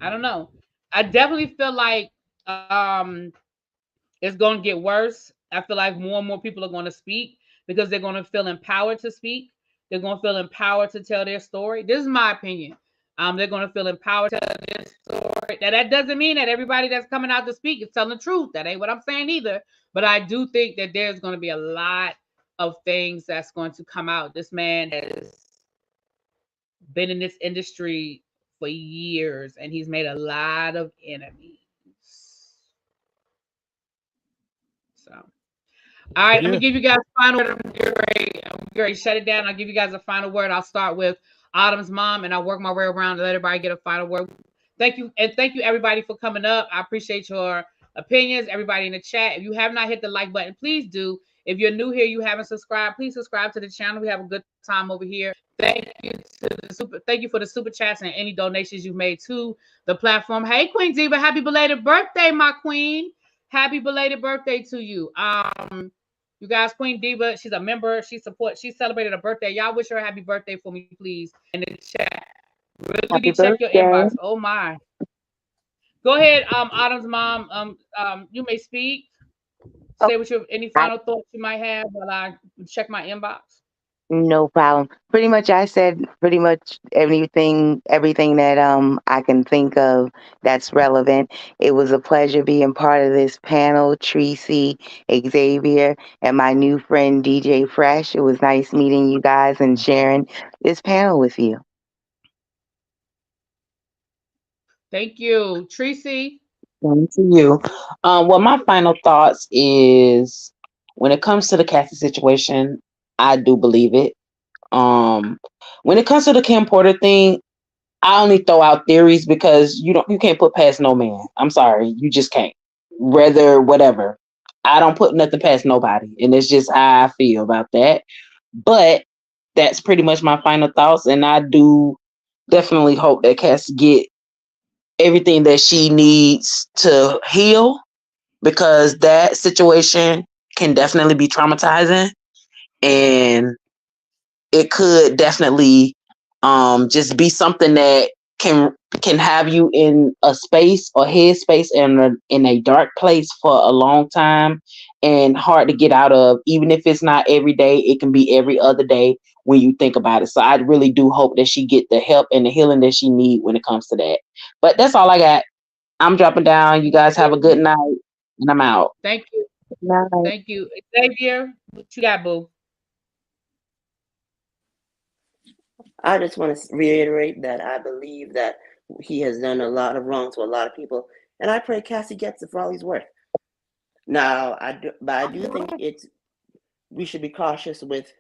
I don't know. I definitely feel like it's going to get worse. I feel like more and more people are going to speak because they're going to feel empowered to speak. They're going to feel empowered to tell their story. This is my opinion. They're going to feel empowered to tell their story. Now, that doesn't mean that everybody that's coming out to speak is telling the truth. That ain't what I'm saying either. But I do think that there's going to be a lot of things that's going to come out. This man has been in this industry for years and he's made a lot of enemies. So, all right, I'm gonna give you guys a final word. I'm ready to shut it down. I'll give you guys a final word. I'll start with Autumn's mom and I'll work my way around and let everybody get a final word. Thank you, and thank you everybody for coming up. I appreciate your opinions, everybody in the chat. If you have not hit the like button, please do. If you're new here, you haven't subscribed, please subscribe to the channel. We have a good time over here. Thank you for the super chats and any donations you've made to the platform. Hey, Queen Diva, happy belated birthday, my queen. Happy belated birthday to you. You guys, Queen Diva, she's a member. She celebrated a birthday. Y'all wish her a happy birthday for me, please, in the chat. Really check your inbox. Oh my. Go ahead, Autumn's mom. You may speak. Say what any final thoughts you might have while I check my inbox. No problem. Pretty much, I said pretty much everything that I can think of that's relevant. It was a pleasure being part of this panel, Tracy, Xavier, and my new friend DJ Fresh. It was nice meeting you guys and sharing this panel with you. Thank you, Tracy. Thank you. Well, my final thoughts is when it comes to the Cassie situation, I do believe it. When it comes to the Kim Porter thing, I only throw out theories because you can't put past no man. I'm sorry, you just can't. Whatever. I don't put nothing past nobody, and it's just how I feel about that. But that's pretty much my final thoughts, and I do definitely hope that Cassie get everything that she needs to heal, because that situation can definitely be traumatizing, and it could definitely just be something that can have you in a space or headspace in a dark place for a long time and hard to get out of. Even if it's not every day, it can be every other day when you think about it. So I really do hope that she get the help and the healing that she need when it comes to that. But that's all I got. I'm dropping down. You guys have a good night, and I'm out. Thank you. Night. Thank you. Xavier, what you got, boo? I just want to reiterate that I believe that he has done a lot of wrong to a lot of people, and I pray Cassie gets it for all he's worth. Now, I do think we should be cautious with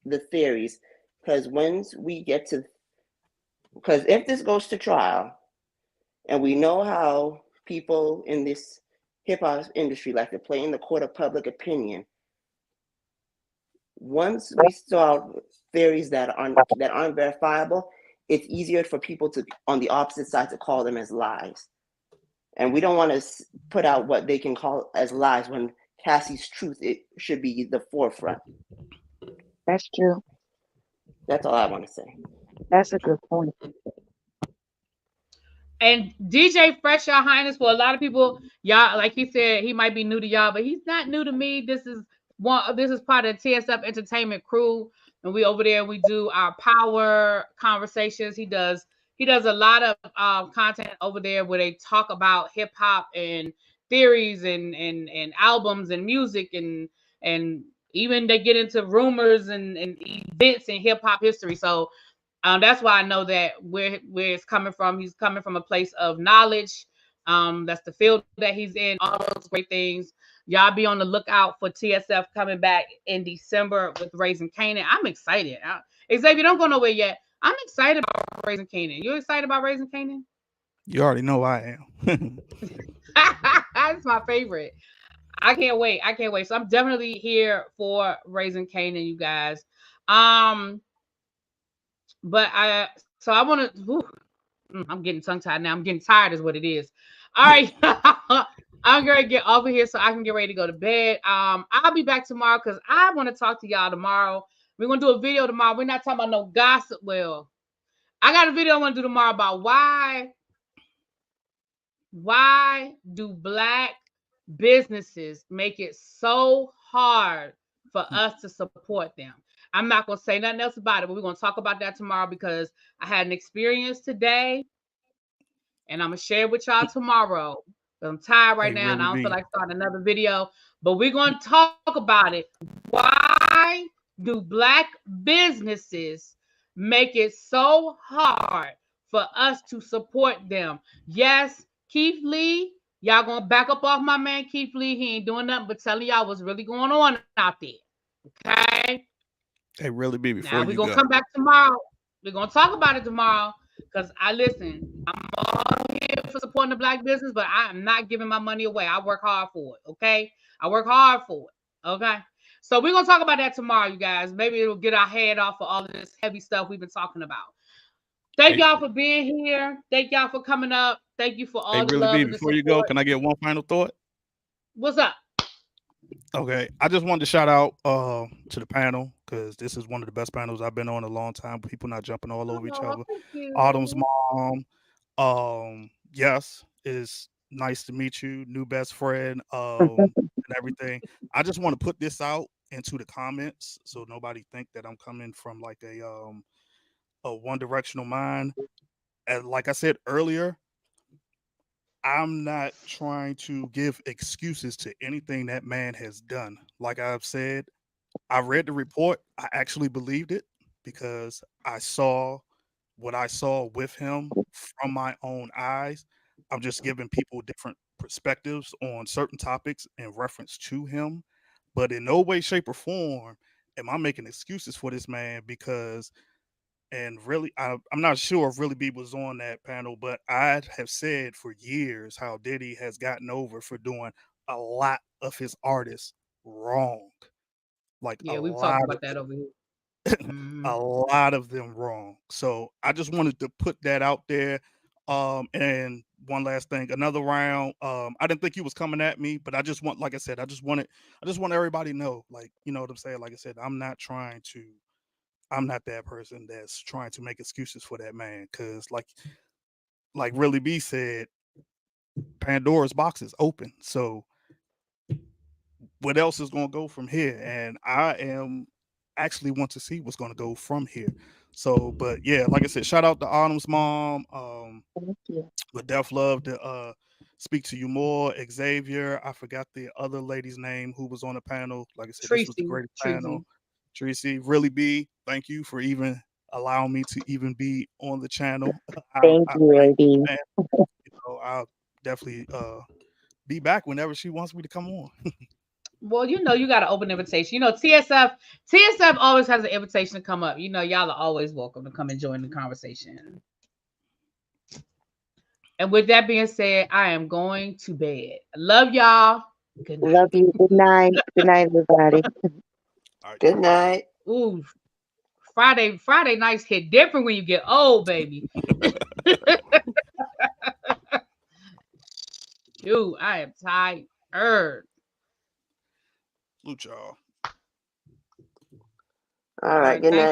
the theories, because because if this goes to trial, and we know how people in this hip hop industry like to play in the court of public opinion, once we saw theories that aren't verifiable, it's easier for people to on the opposite side to call them as lies. And we don't want to put out what they can call as lies when Cassie's truth, it should be the forefront. That's true. That's all I want to say. That's a good point. And DJ Fresh, Your Highness, for a lot of people, y'all, like he said, he might be new to y'all, but he's not new to me. This is part of the TSF Entertainment crew, and we over there, we do our power conversations. He does a lot of content over there where they talk about hip hop and theories and albums and music and even they get into rumors and events in hip hop history. So that's why I know that where it's coming from. He's coming from a place of knowledge. That's the field that he's in. All those great things. Y'all be on the lookout for TSF coming back in December with Raising Canaan. I'm excited. Xavier, don't go nowhere yet. I'm excited about Raising Canaan. You excited about Raising Canaan? You already know I am. That's my favorite. I can't wait. So I'm definitely here for Raising Canaan, you guys. But I want to. I'm getting tongue tied now. I'm getting tired, is what it is. All right, I'm gonna get over here so I can get ready to go to bed. I'll be back tomorrow because I want to talk to y'all tomorrow. We're gonna do a video tomorrow. We're not talking about no gossip. Well, I got a video I want to do tomorrow about why Why do Black businesses make it so hard for us to support them? I'm not going to say nothing else about it, but we're going to talk about that tomorrow because I had an experience today and I'm going to share it with y'all tomorrow. I'm tired right now and I don't feel like starting another video, but we're going to talk about it. Why do Black businesses make it so hard for us to support them? Yes, Keith Lee, y'all gonna back up off my man Keith Lee. He ain't doing nothing but telling y'all what's really going on out there. Okay. Hey, Really B, before Now we're you gonna go. come back tomorrow. We're gonna talk about it tomorrow. Because I'm all here for supporting the Black business, but I am not giving my money away. I work hard for it. Okay. I work hard for it. Okay. So we're gonna talk about that tomorrow, you guys. Maybe it'll get our head off of all of this heavy stuff we've been talking about. Thank y'all for being here. Thank y'all for coming up. Thank you for all the Really love B, and the before support. you go, can I get one final thought? What's up? Okay, I just wanted to shout out to the panel because this is one of the best panels I've been on in a long time. People not jumping all over each other. Thank you. Autumn's mom. Yes, it's nice to meet you, new best friend, and everything. I just want to put this out into the comments so nobody think that I'm coming from like a one directional mind. And like I said earlier, I'm not trying to give excuses to anything that man has done. Like I've said, I read the report. I actually believed it because I saw what I saw with him from my own eyes. I'm just giving people different perspectives on certain topics in reference to him. But in no way, shape, or form am I making excuses for this man because and really I'm not sure if Really B was on that panel, but I have said for years how Diddy has gotten over for doing a lot of his artists wrong. Like Yeah, we've talked about that over here. a lot of them wrong. So I just wanted to put that out there. And one last thing, another round. I didn't think he was coming at me, but I just want, like I said, I just want everybody to know, like, you know what I'm saying? Like I said, I'm not that person that's trying to make excuses for that man. Cause like Really B said, Pandora's box is open. So what else is gonna go from here? And I am actually want to see what's gonna go from here. So, but yeah, like I said, shout out to Autumn's mom. Thank you. Would def love to speak to you more. Xavier, I forgot the other lady's name who was on the panel. Like I said, this was the greatest panel. Tracy, Really B, thank you for even allowing me to even be on the channel. Thank you, Lady. I'll definitely be back whenever she wants me to come on. Well, you know, you got an open invitation. You know, TSF always has an invitation to come up. You know, y'all are always welcome to come and join the conversation. And with that being said, I am going to bed. Love y'all. Good night. Love you. Good night. Good night, everybody. Right. Good night. Ooh, Friday nights hit different when you get old, baby. Dude, I am tired. Salute y'all. All right. Good night.